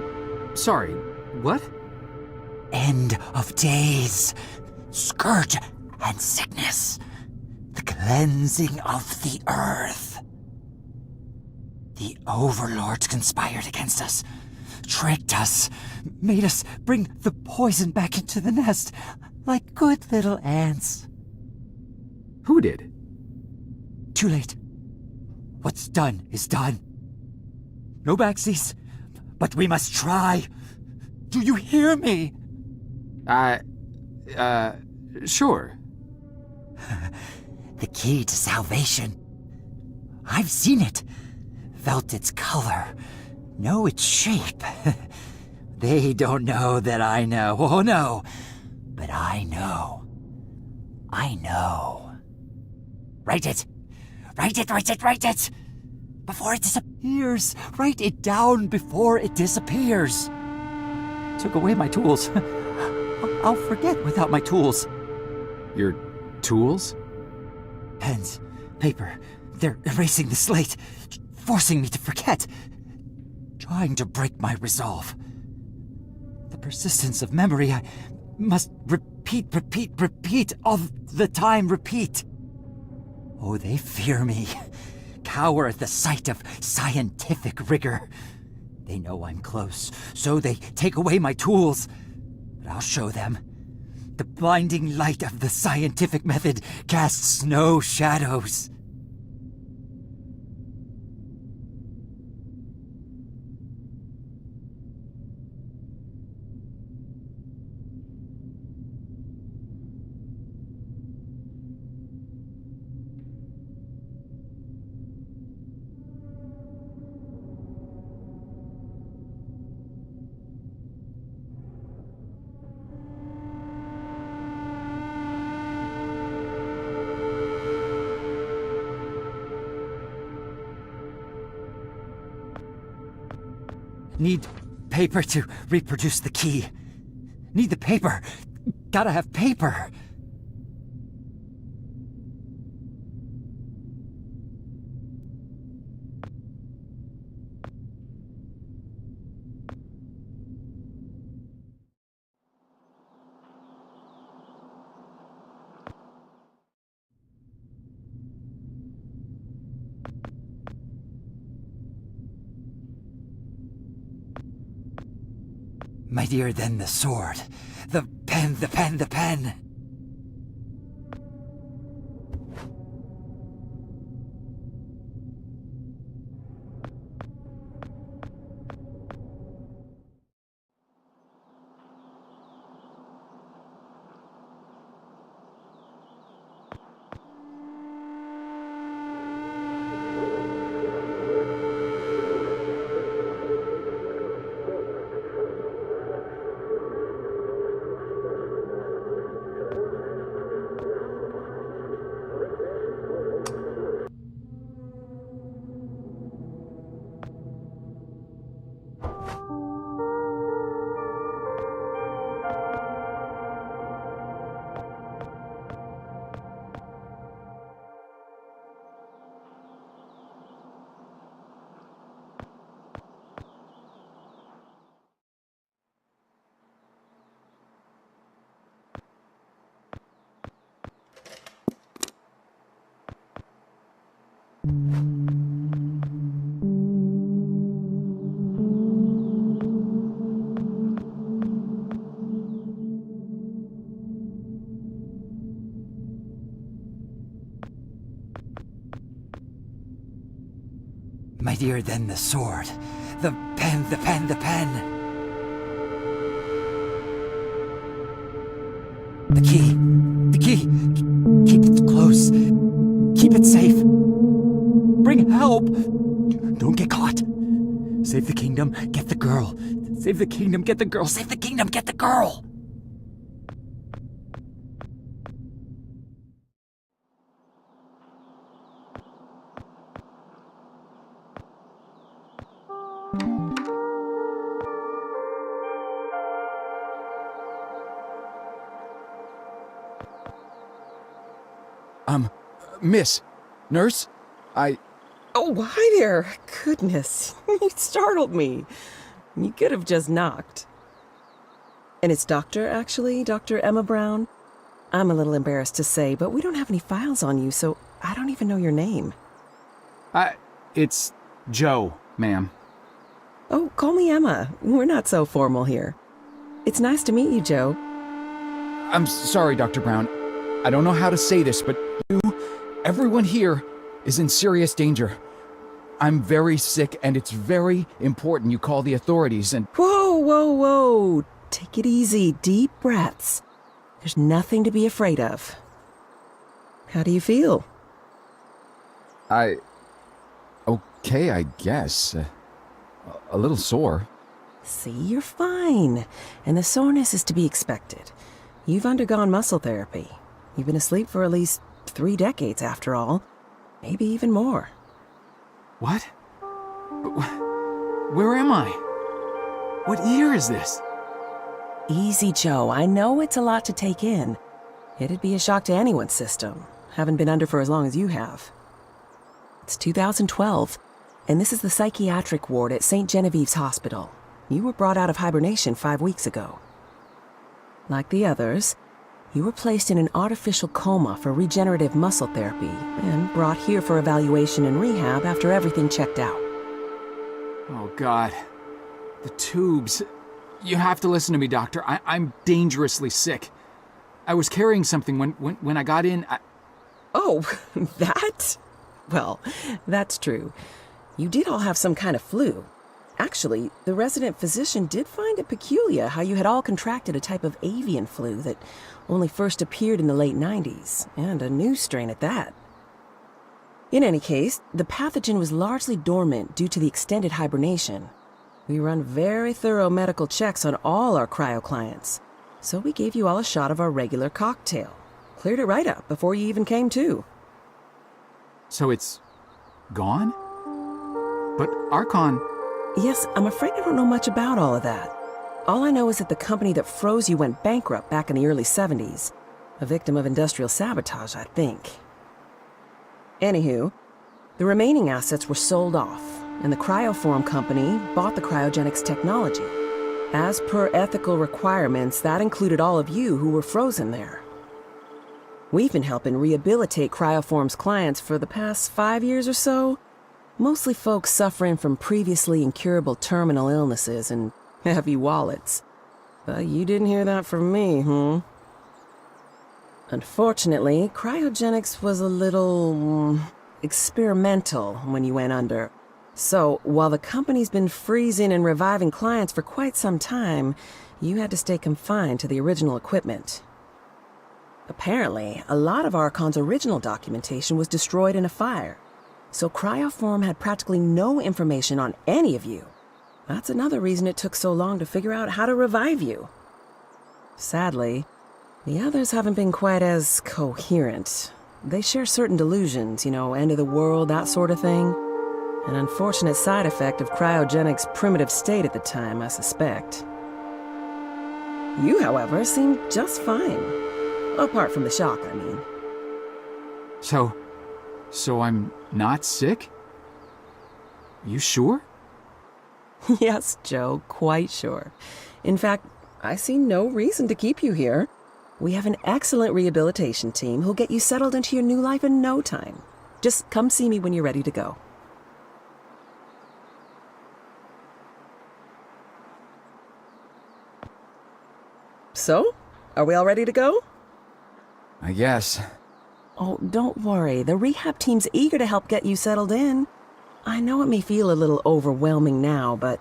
sorry, what? End of days. Scourge and sickness. The cleansing of the earth. The overlords conspired against us. Tricked us. Made us bring the poison back into the nest. Like good little ants. Who did? Too late. What's done is done. No backseas, but we must try. Do you hear me? Sure. The key to salvation. I've seen it, felt its color, know its shape. They don't know that I know. Oh no, but I know. I know. Write it! Write it, write it, write it! Before it disappears! Write it down before it disappears! Took away my tools. I'll forget without my tools. Your tools? Pens, paper, they're erasing the slate, forcing me to forget, trying to break my resolve. The persistence of memory, I must repeat, all the time, repeat. Oh, they fear me, cower at the sight of scientific rigor. They know I'm close, so they take away my tools. But I'll show them. The blinding light of the scientific method casts no shadows. Need paper to reproduce the key. Need the paper. Gotta have paper. Mightier than the sword. The pen, the pen, the pen. Mightier than the sword. The pen, the pen, the pen. The key. The key. Keep it close. Keep it safe. Bring help. Don't get caught. Save the kingdom, get the girl. Save the kingdom, get the girl. Save the kingdom, get the girl. Miss, nurse, Oh, hi there. Goodness, you startled me. You could have just knocked. And it's actually, Dr. Emma Brown. I'm a little embarrassed to say, but we don't have any files on you, so I don't even know your name. It's Joe, ma'am. Oh, call me Emma. We're not so formal here. It's nice to meet you, Joe. I'm sorry, Dr. Brown. I don't know how to say this, but everyone here is in serious danger. I'm very sick, and it's very important you call the authorities and... Whoa. Take it easy. Deep breaths. There's nothing to be afraid of. How do you feel? Okay, I guess. A little sore. See, you're fine. And the soreness is to be expected. You've undergone muscle therapy. You've been asleep for at least 3 decades, after all. Maybe even more. What? Where am I? What year is this? Easy, Joe. I know it's a lot to take in. It'd be a shock to anyone's system. Haven't been under for as long as you have. It's 2012, and this is the psychiatric ward at St. Genevieve's Hospital. You were brought out of hibernation 5 weeks ago. Like the others, you were placed in an artificial coma for regenerative muscle therapy and brought here for evaluation and rehab after everything checked out. Oh, God. The tubes. You have to listen to me, Doctor. I'm dangerously sick. I was carrying something when I got in. Oh, that? Well, that's true. You did all have some kind of flu. Actually, the resident physician did find it peculiar how you had all contracted a type of avian flu that only first appeared in the late 90s, and a new strain at that. In any case, the pathogen was largely dormant due to the extended hibernation. We run very thorough medical checks on all our cryo clients, so we gave you all a shot of our regular cocktail. Cleared it right up before you even came to. So it's gone? But Archon... Yes, I'm afraid I don't know much about all of that. All I know is that the company that froze you went bankrupt back in the early 70s. A victim of industrial sabotage, I think. Anywho, the remaining assets were sold off, and the Cryoform company bought the cryogenics technology. As per ethical requirements, that included all of you who were frozen there. We've been helping rehabilitate Cryoform's clients for the past 5 years or so. Mostly folks suffering from previously incurable terminal illnesses and heavy wallets. But you didn't hear that from me, Unfortunately, cryogenics was a little experimental when you went under. So, while the company's been freezing and reviving clients for quite some time, you had to stay confined to the original equipment. Apparently, a lot of Archon's original documentation was destroyed in a fire. So Cryoform had practically no information on any of you. That's another reason it took so long to figure out how to revive you. Sadly, the others haven't been quite as coherent. They share certain delusions, end of the world, that sort of thing. An unfortunate side effect of cryogenics' primitive state at the time, I suspect. You, however, seem just fine. Apart from the shock, I mean. So I'm not sick? You sure? Yes, Joe, quite sure. In fact, I see no reason to keep you here. We have an excellent rehabilitation team who'll get you settled into your new life in no time. Just come see me when you're ready to go. So, are we all ready to go? I guess. Oh, don't worry. The rehab team's eager to help get you settled in. I know it may feel a little overwhelming now, but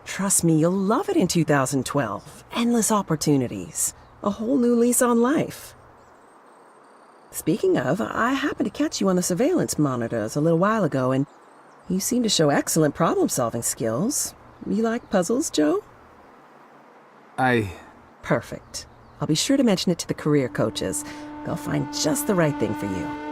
trust me, you'll love it in 2012. Endless opportunities. A whole new lease on life. Speaking of, I happened to catch you on the surveillance monitors a little while ago, and you seem to show excellent problem-solving skills. You like puzzles, Joe? Perfect. I'll be sure to mention it to the career coaches. They'll find just the right thing for you.